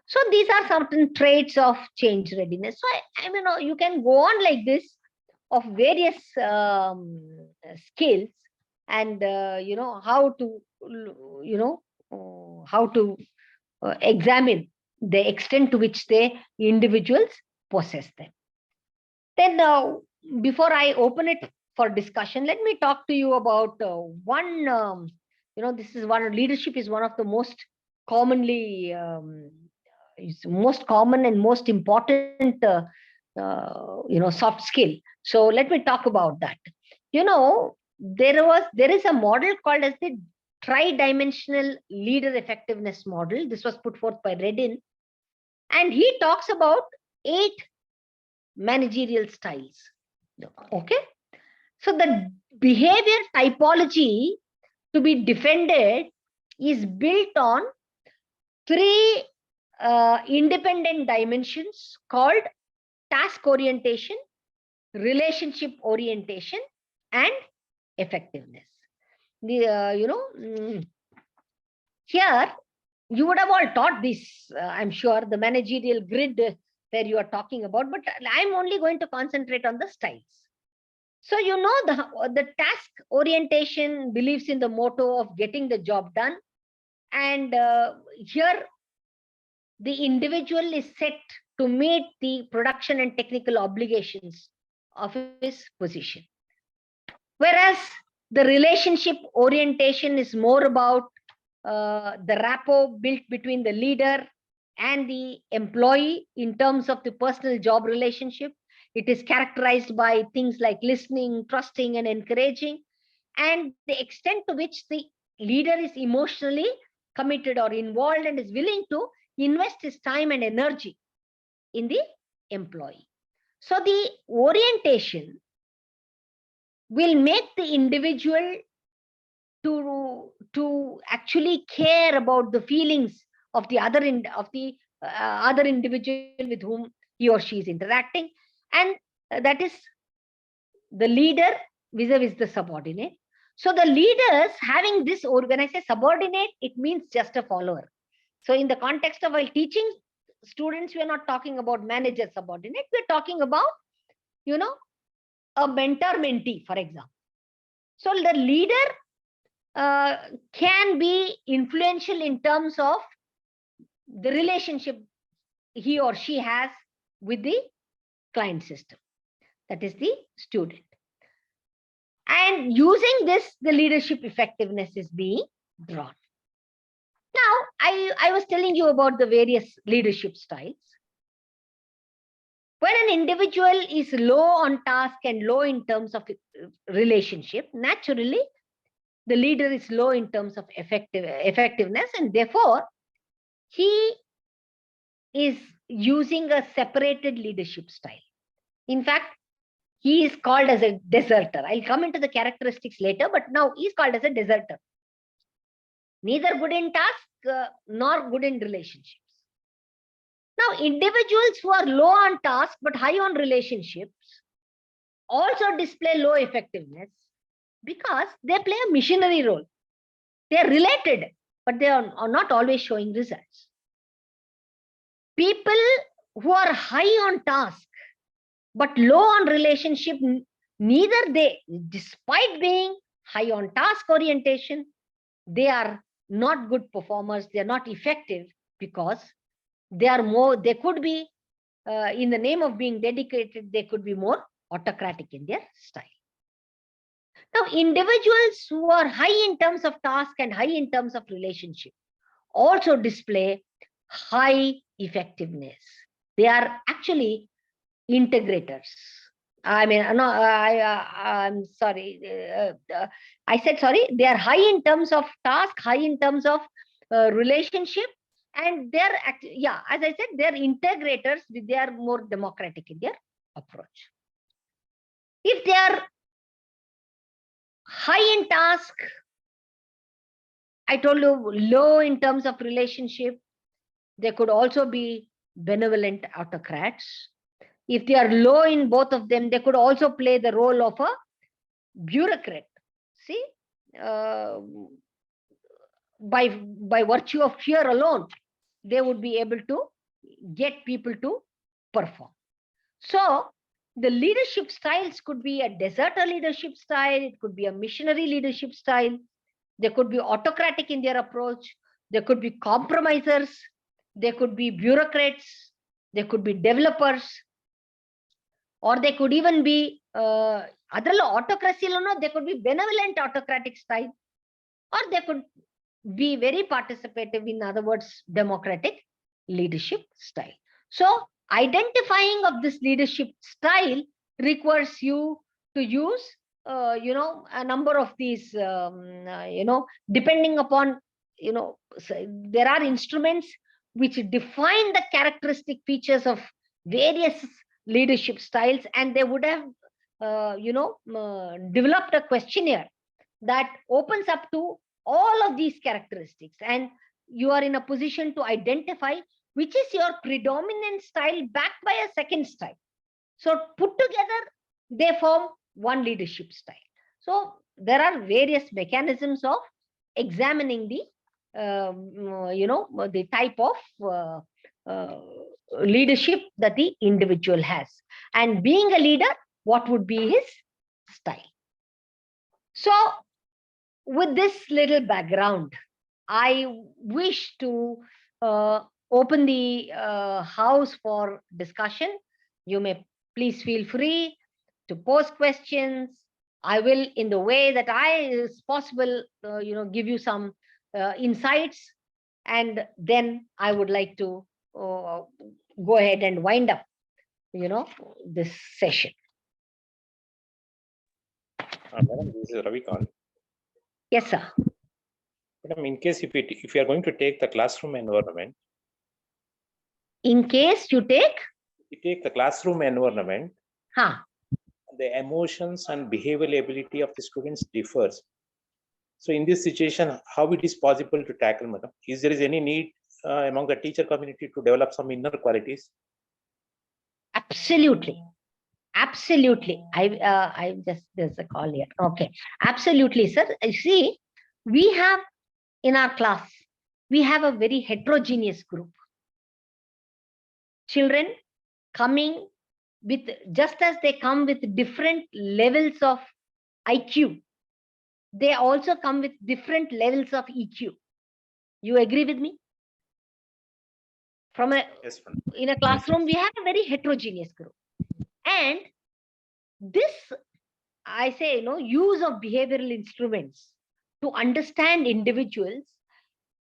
So these are certain traits of change readiness. So I mean, you can go on like this of various skills, and how to examine the extent to which the individuals possess them. Then before I open it for discussion, let me talk to you about one. Leadership is one of the most commonly most common and most important soft skill. So let me talk about that. There is a model called as the tri-dimensional leader effectiveness model. This was put forth by Redin, and he talks about 8 managerial styles. Okay. So the behavior typology to be defended is built on 3 independent dimensions called task orientation, relationship orientation, and effectiveness. Here you would have all taught this, I'm sure, the managerial grid where you are talking about, but I'm only going to concentrate on the styles. So the task orientation believes in the motto of getting the job done, and here the individual is set to meet the production and technical obligations of his position. Whereas the relationship orientation is more about the rapport built between the leader and the employee in terms of the personal job relationship. It is characterized by things like listening, trusting, and encouraging, and the extent to which the leader is emotionally committed or involved and is willing to invest his time and energy in the employee. So the orientation will make the individual to actually care about the feelings of the other individual with whom he or she is interacting, and that is the leader vis-a-vis the subordinate. So the leaders having this, or when I say subordinate, it means just a follower. So in the context of while teaching students, we are not talking about manager subordinate, we're talking about, a mentor-mentee, for example. So the leader can be influential in terms of the relationship he or she has with the client system, that is the student. And using this, the leadership effectiveness is being drawn. Now, I was telling you about the various leadership styles. When an individual is low on task and low in terms of relationship, naturally, the leader is low in terms of effectiveness, and therefore, he is using a separated leadership style. In fact, he is called as a deserter. I'll come into the characteristics later, but now he's called as a deserter. Neither good in task nor good in relationships. Now, individuals who are low on task but high on relationships also display low effectiveness because they play a missionary role. They are related, but they are not always showing results. People who are high on task but low on relationship, neither they, despite being high on task orientation, they are not good performers, they are not effective because they could be, in the name of being dedicated, they could be more autocratic in their style. Now, individuals who are high in terms of task and high in terms of relationship also display high effectiveness. They are actually integrators. I mean, no, I'm sorry. I said sorry. They are high in terms of task, high in terms of relationship, and they're, as I said, they're integrators. They are more democratic in their approach. If they are high in task, I told you low in terms of relationship, they could also be benevolent autocrats. If they are low in both of them, they could also play the role of a bureaucrat. See, by virtue of fear alone, they would be able to get people to perform. So the leadership styles could be a deserter leadership style, it could be a missionary leadership style, they could be autocratic in their approach, they could be compromisers, they could be bureaucrats, they could be developers, or they could even be autocracy, they could be benevolent autocratic style, or they could be very participative, in other words, democratic leadership style. So identifying of this leadership style requires you to use a number of these depending upon, there are instruments which define the characteristic features of various leadership styles, and they would have, developed a questionnaire that opens up to all of these characteristics, and you are in a position to identify which is your predominant style backed by a second style. So put together, they form one leadership style. So there are various mechanisms of examining the, the type of leadership that the individual has. And being a leader, what would be his style? So with this little background, I wish to open the house for discussion. You may please feel free to pose questions. I will, in the way that is possible, give you some insights, and then I would like to go ahead and wind up, this session. Madam, this is Ravikant. Yes, sir. Madam, in case if you are going to take the classroom environment, In case you take, the classroom environment, huh? the emotions and behavioral ability of the students differs. So in this situation, how it is possible to tackle, madam? Is there any need among the teacher community to develop some inner qualities? Absolutely. Absolutely. I just, there's a call here. Okay. Absolutely, sir. You see, we have in our class, we have a very heterogeneous group. Children coming with, just as they come with different levels of IQ, they also come with different levels of EQ. You agree with me? Yes, madam. In a classroom, we have a very heterogeneous group. And this, I say, use of behavioral instruments to understand individuals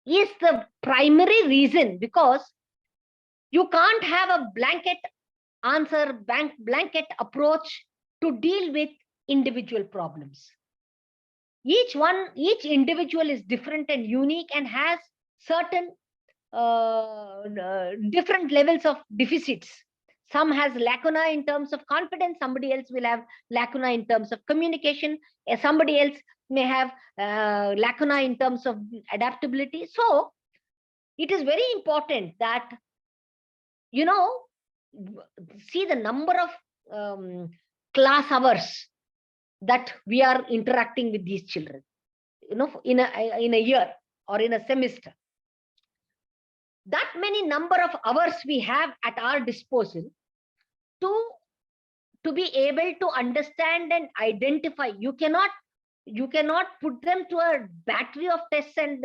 is the primary reason, because you can't have a blanket answer, blanket approach to deal with individual problems. Each individual is different and unique and has certain different levels of deficits. Some has lacuna in terms of confidence, somebody else will have lacuna in terms of communication, somebody else may have lacuna in terms of adaptability. So it is very important that, see the number of class hours that we are interacting with these children, in a year or in a semester. That many number of hours we have at our disposal to be able to understand and identify. You cannot put them to a battery of tests and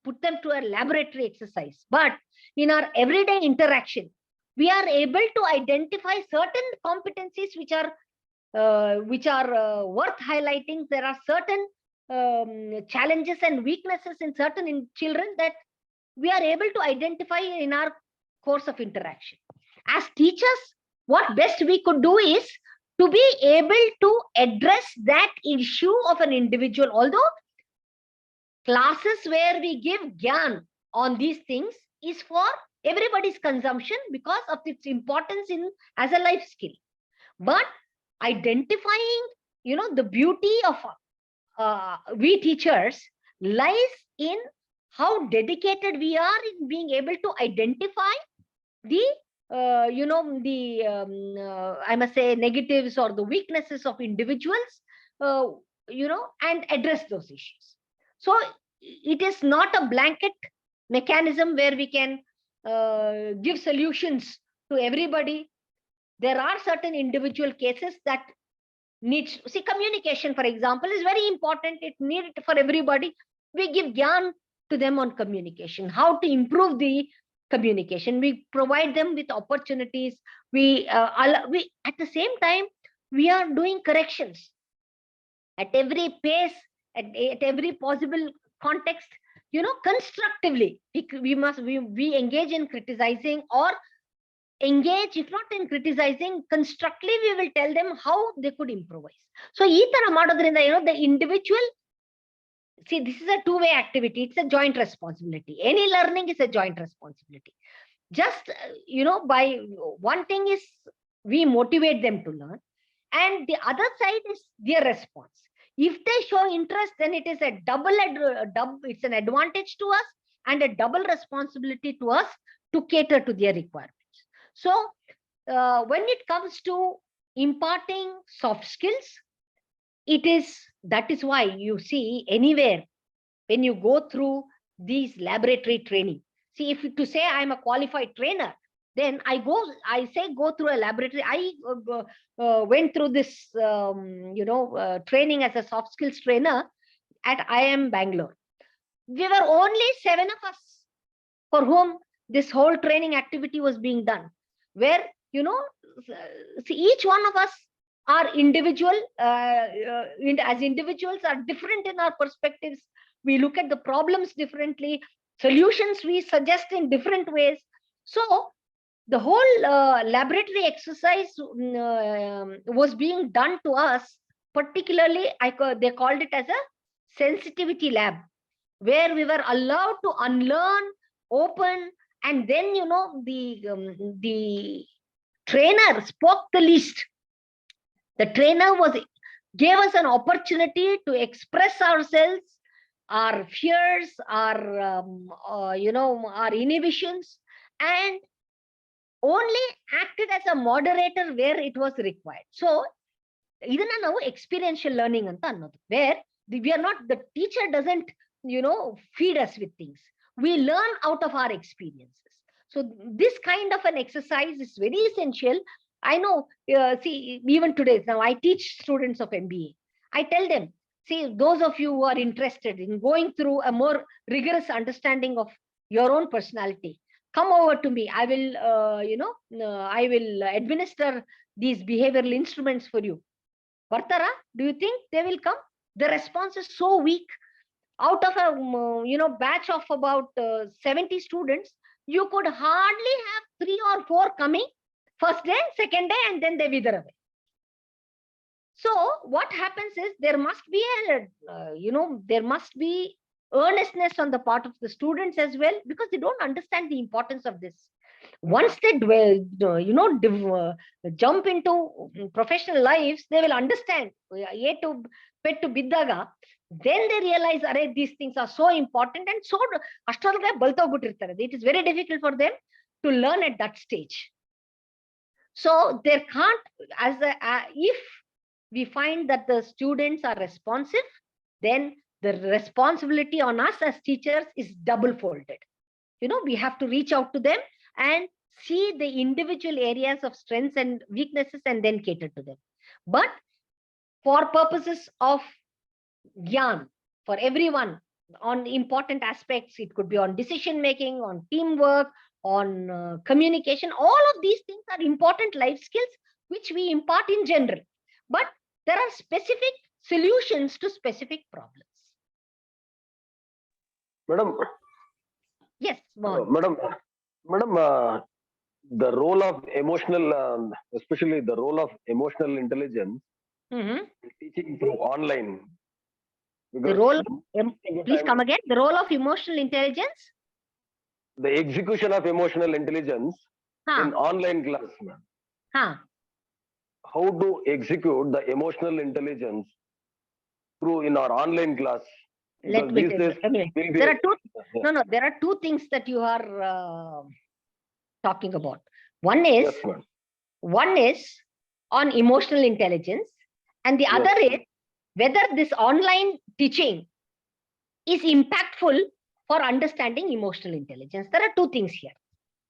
put them to a laboratory exercise. But in our everyday interaction, we are able to identify certain competencies which are worth highlighting. There are certain challenges and weaknesses in certain children that we are able to identify in our course of interaction. As teachers, what best we could do is to be able to address that issue of an individual. Although classes where we give gyan on these things is for everybody's consumption because of its importance as a life skill. But identifying, the beauty of we teachers lies in how dedicated we are in being able to identify the I must say negatives or the weaknesses of individuals, and address those issues. So it is not a blanket mechanism where we can give solutions to everybody. There are certain individual cases that needs, see, communication, for example, is very important. It needed for everybody. We give gyan to them on communication, how to improve the communication. We provide them with opportunities. We at the same time, we are doing corrections at every pace, at every possible context, constructively. We engage in criticizing, or engage, if not in criticizing, constructively we will tell them how they could improvise. So the individual, see, this is a two-way activity. It's a joint responsibility. Any learning is a joint responsibility. Just, by one thing is we motivate them to learn, and the other side is their response. If they show interest, then it is a it's an advantage to us and a double responsibility to us to cater to their requirements. So when it comes to imparting soft skills, that is why you see anywhere when you go through these laboratory training. See, if to say I'm a qualified trainer, then I say go through a laboratory. I went through this, training as a soft skills trainer at IIM Bangalore. We were only 7 of us for whom this whole training activity was being done, where, see, each one of us are individual, as individuals are different in our perspectives. We look at the problems differently, solutions we suggest in different ways. So the whole laboratory exercise was being done to us, particularly they called it as a sensitivity lab, where we were allowed to unlearn, open, and then, the trainer spoke the least. The trainer gave us an opportunity to express ourselves, our fears, our our inhibitions, and only acted as a moderator where it was required. So ಇದನ್ನ ನಾವು experiential learning ಅಂತ ಅನ್ನೋದು, where we are not, the teacher doesn't feed us with things. We learn out of our experiences. So this kind of an exercise is very essential. I know, see, even today, now I teach students of MBA. I tell them, see, those of you who are interested in going through a more rigorous understanding of your own personality, come over to me. I will, I will administer these behavioral instruments for you. Vartara, do you think they will come? The response is so weak. Out of a batch of about 70 students, you could hardly have 3 or 4 coming first day, second day, and then they wither away. So what happens is there must be there must be earnestness on the part of the students as well, because they don't understand the importance of this. Once they jump into professional lives, they will understand A to pet to biddaga. Then they realize, these things are so important, and so it is very difficult for them to learn at that stage. So there can't, if we find that the students are responsive, then the responsibility on us as teachers is double folded. We have to reach out to them and see the individual areas of strengths and weaknesses and then cater to them. But for purposes of Gyan, for everyone, on important aspects, it could be on decision making, on teamwork, on communication. All of these things are important life skills which we impart in general, but there are specific solutions to specific problems. Madam, Yes, Mohan. madam, the role of emotional, especially the role of emotional intelligence, teaching through online. The role, please come again. The role of emotional intelligence. The execution of emotional intelligence in online class, ma'am. How to execute the emotional intelligence through in our online class? Let me tell you. Anyway, there are two. Yeah. No, there are 2 things that you are talking about. One is, Yes, ma'am. one is on emotional intelligence, and the Yes. other is whether this online teaching is impactful for understanding emotional intelligence. There are 2 things here.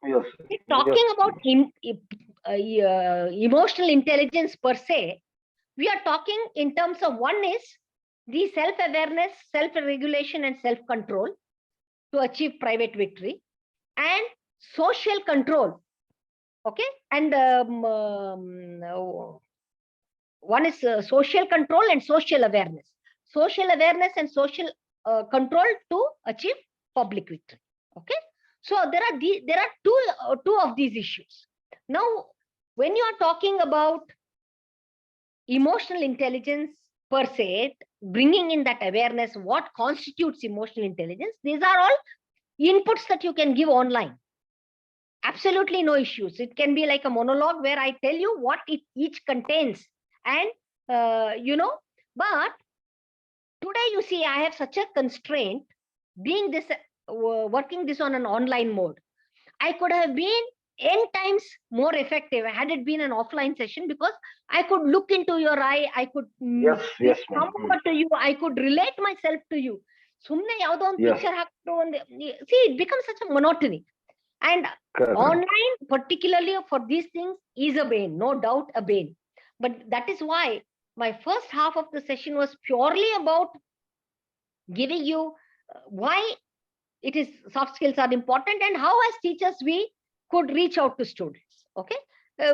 Yes. Talking Yes. about emotional intelligence per se, we are talking in terms of, one is the self-awareness, self-regulation, and self-control to achieve private victory, and social control. Okay, and one is social control and social awareness. Social awareness and social control to achieve public victory. Okay, so there are two of these issues. Now, when you are talking about emotional intelligence per se, bringing in that awareness, what constitutes emotional intelligence, these are all inputs that you can give online. Absolutely no issues. It can be like a monologue where I tell you what it each contains. And, but today you see, I have such a constraint being this, working this on an online mode. I could have been n times more effective had it been an offline session, because I could look into your eye, I could Yes, come ma'am. over to you, I could relate myself to you. Yes. See, it becomes such a monotony. And Correct. online, particularly for these things, is a bane, no doubt a bane. But that is why my first half of the session was purely about giving you why it is soft skills are important, and how as teachers we could reach out to students. Okay,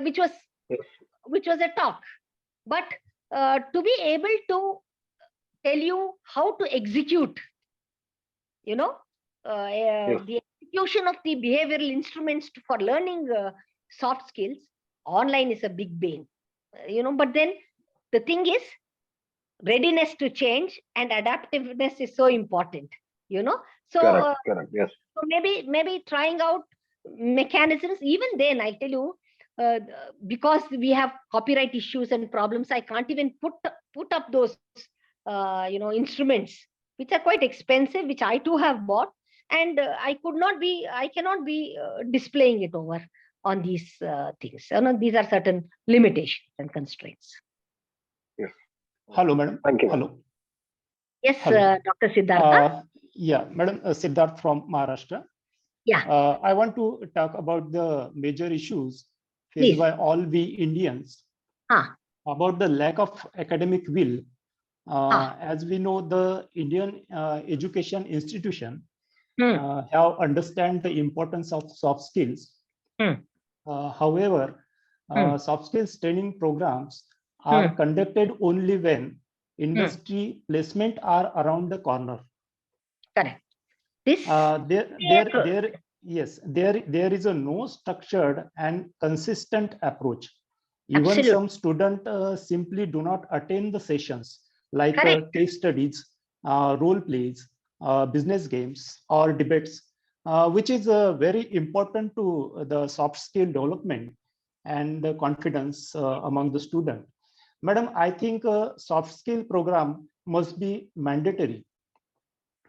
which was a talk. But to be able to tell you how to execute, the execution of the behavioral instruments for learning soft skills online is a big bane. But then the thing is, readiness to change and adaptiveness is so important. So Correct. Yes. so maybe trying out mechanisms. Even then, I'll tell you, because we have copyright issues and problems, I can't even put up those instruments, which are quite expensive, which I too have bought, and I cannot be displaying it over on these things. These are certain limitations and constraints. Yes. Hello, madam. Thank you. Hello. Yes, Hello. Dr. Siddhartha. Yeah, madam, Siddharth from Maharashtra. Yeah. I want to talk about the major issues Please. faced by all we Indians about the lack of academic will. As we know, the Indian education institution have understand the importance of soft skills. However, soft skills training programs are conducted only when industry placement are around the corner. Correct. This there is a no structured and consistent approach. Even Absolutely. some students simply do not attend the sessions, like case studies, role plays, business games, or debates, which is very important to the soft skill development and the confidence among the student. Madam, I think a soft skill program must be mandatory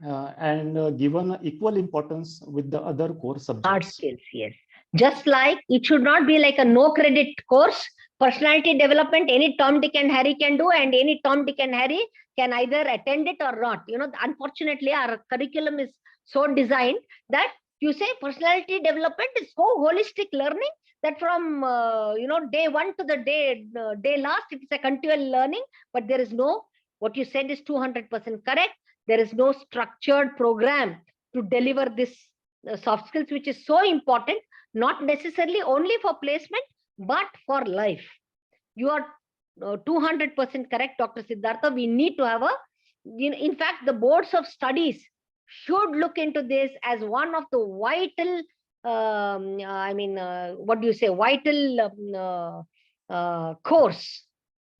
and given equal importance with the other core subjects. Hard skills, yes. Just like it should not be like a no credit course. Personality development, any Tom, Dick and Harry can do, and any Tom, Dick and Harry can either attend it or not. Unfortunately, our curriculum is so designed that you say personality development is so holistic learning that from day one to the day last, it is a continual learning. But there is no, what you said is 200% correct. There is no structured program to deliver this soft skills, which is so important, not necessarily only for placement, but for life. You are 200% correct, Dr. Siddhartha. We need to have in fact, the boards of studies should look into this as one of the vital, vital course.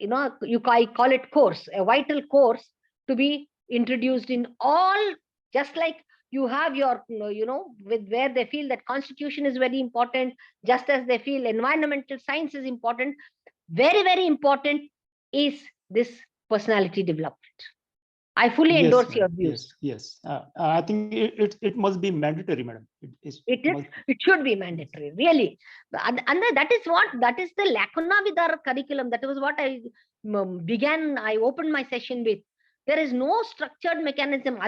I call it course, a vital course to be introduced in all, just like you have your, with where they feel that constitution is very important, just as they feel environmental science is important. Very, very important is this personality development. I fully endorse your views. Yes. I think it must be mandatory, madam. It should be mandatory, really. And that is the lacuna with our curriculum. That was what I opened my session with. There is no structured mechanism.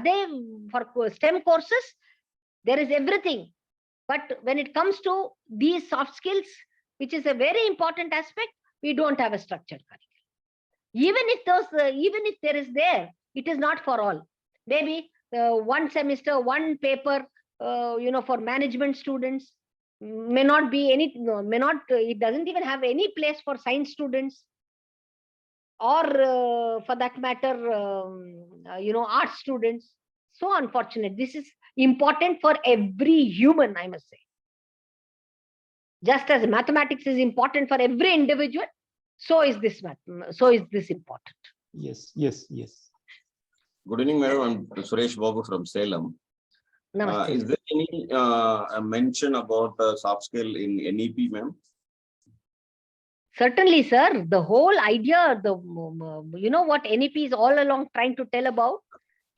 For STEM courses, there is everything. But when it comes to these soft skills, which is a very important aspect, we don't have a structured curriculum. Even if there is there, it is not for all. Maybe one semester, one paper, for management students may not be it doesn't even have any place for science students, or for that matter, art students. So unfortunate. This is important for every human, I must say. Just as mathematics is important for every individual, so is this important. Yes. Good evening, madam. I'm Suresh Babu from Salem. Namaste. Is there any mention about soft skill in NEP, ma'am? Certainly, sir. The whole idea, you know what NEP is all along trying to tell about?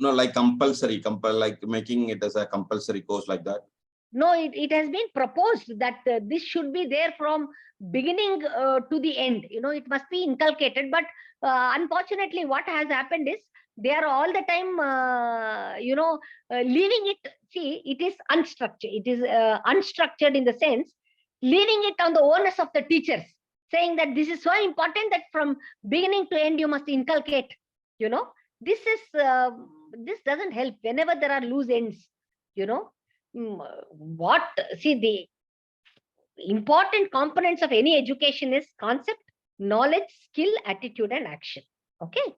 No, like compulsory, like making it as a compulsory course like that. No, it has been proposed that this should be there from beginning to the end. You know, it must be inculcated. But unfortunately, what has happened is they are all the time, leaving it. See, it is unstructured. It is unstructured in the sense, leaving it on the onus of the teachers, saying that this is so important that from beginning to end you must inculcate. You know, this doesn't help. Whenever there are loose ends, you know, the important components of any education is concept, knowledge, skill, attitude, and action. Okay.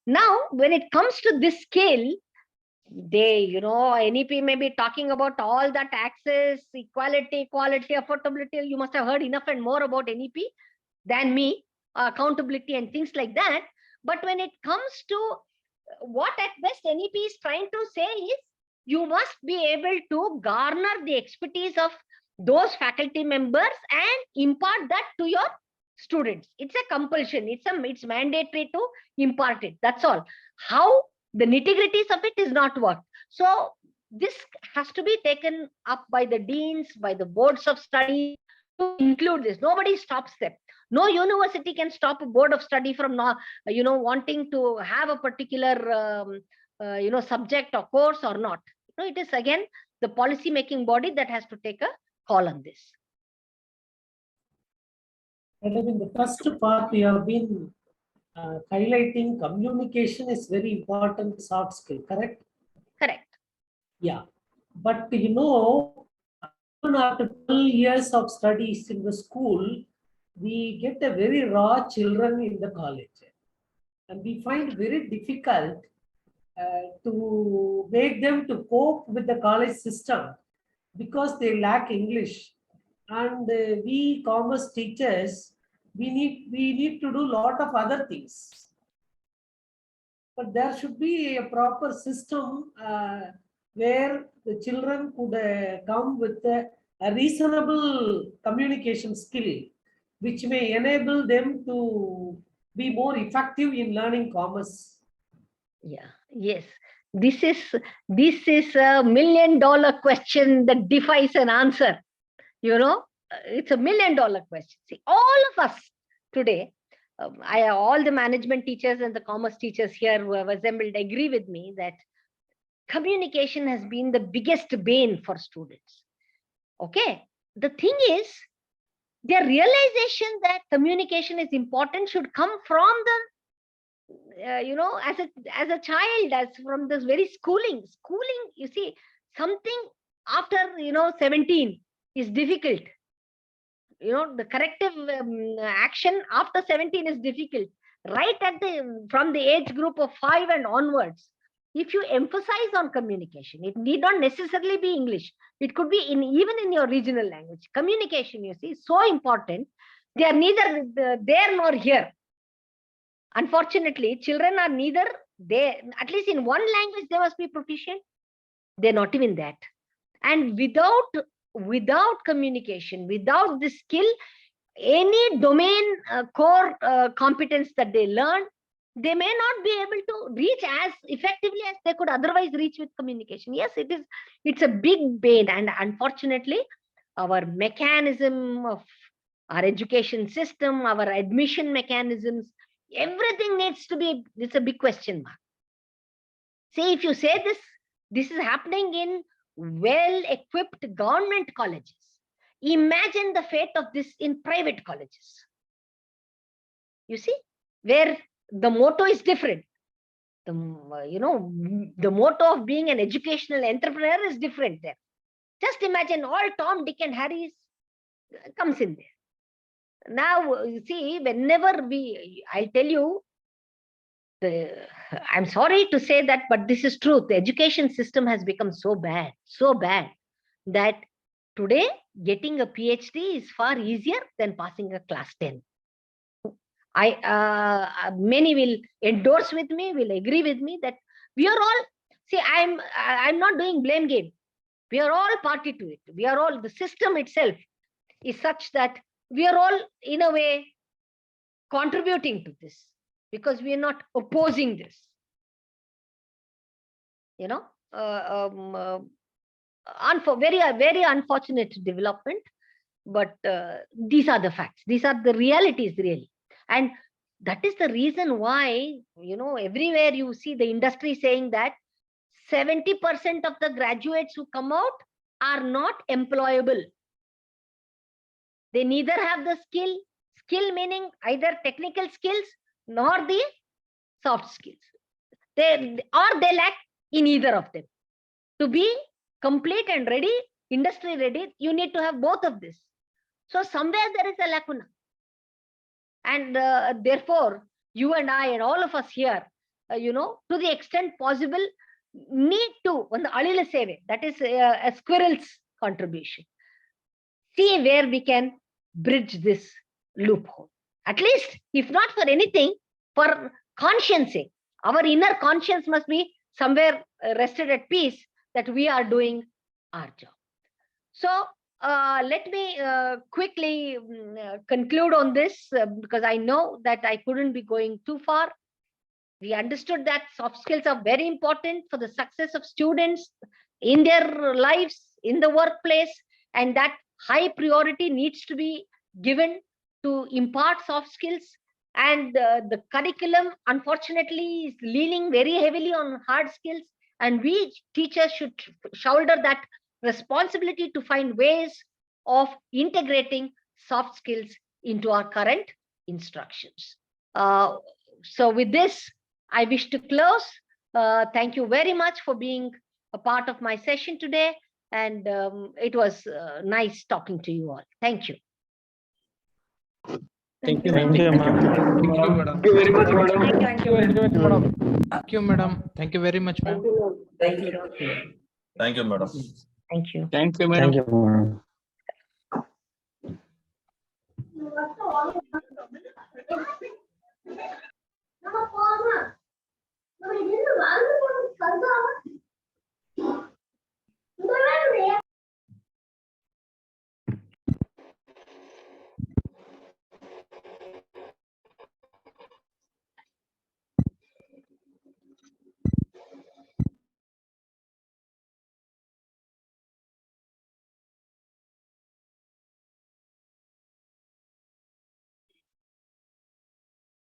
Now, when it comes to this skill, NEP may be talking about all that access, equality, equality, affordability. You must have heard enough and more about NEP than me, accountability and things like that. But when it comes to what at best NEP is trying to say is, you must be able to garner the expertise of those faculty members and impart that to your students. It's a compulsion. It's mandatory to impart it. That's all. How the nitty-gritties of it is not worked. So this has to be taken up by the deans, by the boards of study to include this. Nobody stops them. No university can stop a board of study from wanting to have a particular subject or course or not. It is again the policy making body that has to take a call on this. Madam, in the first part, we have been highlighting communication is very important soft skill, correct? Correct. Yeah. But even after 12 years of studies in the school, we get a very raw children in the college. And we find very difficult to make them to cope with the college system because they lack English. And we commerce teachers, we need to do a lot of other things. But there should be a proper system where the children could come with a reasonable communication skill, which may enable them to be more effective in learning commerce. Yeah. Yes. This is a $1 million question that defies an answer. It's a $1 million question. See, all of us today, all the management teachers and the commerce teachers here who have assembled agree with me that communication has been the biggest bane for students. Okay. The thing is, their realization that communication is important should come from the as a child, as from this very schooling, you see, something after 17 is difficult. The corrective action after 17 is difficult. Right from the age group of 5 and onwards, if you emphasize on communication, it need not necessarily be English. It could be even in your regional language. Communication, you see, is so important. They are neither there nor here. Unfortunately, children are neither there, at least in one language, they must be proficient. They're not even that. And without communication, without this skill, any domain core competence that they learn, they may not be able to reach as effectively as they could otherwise reach with communication. Yes, it's a big bane. And unfortunately, our mechanism of our education system, our admission mechanisms, everything needs to be, it's a big question mark. See, if you say this is happening in well-equipped government colleges, imagine the fate of this in private colleges. You see, where the motto is different. The motto of being an educational entrepreneur is different there. Just imagine all Tom, Dick, and Harry comes in there. Now, you see, whenever I'll tell you, I'm sorry to say that, but this is true. The education system has become so bad that today getting a PhD is far easier than passing a class 10. Many will endorse with me, will agree with me that we are all, see, I'm not doing blame game. We are all party to it. We are all, the system itself is such that we are all in a way contributing to this, because we are not opposing this. You know, very unfortunate development, but these are the facts. These are the realities, really. And that is the reason why, you know, everywhere you see the industry saying that 70% of the graduates who come out are not employable. They neither have the skill meaning either technical skills nor the soft skills. They lack in either of them. To be complete and ready, industry ready, you need to have both of this. So somewhere there is a lacuna. And therefore, you and I and all of us here, you know, to the extent possible, need to, that is a squirrel's contribution. See where we can bridge this loophole. At least, if not for anything, for conscience sake. Our inner conscience must be somewhere rested at peace that we are doing our job. So let me quickly conclude on this because I know that I couldn't be going too far. We understood that soft skills are very important for the success of students in their lives, in the workplace, and that high priority needs to be given to impart soft skills. And the curriculum, unfortunately, is leaning very heavily on hard skills. And we teachers should shoulder that responsibility to find ways of integrating soft skills into our current instructions. So with this, I wish to close. Thank you very much for being a part of my session today. And it was nice talking to you all. Thank you. Thank you, madam. Thank you very much, madam. Thank you, madam. Thank you, madam. Thank you very much, ma'am. Thank you, madam. Thank you. Thank you, madam.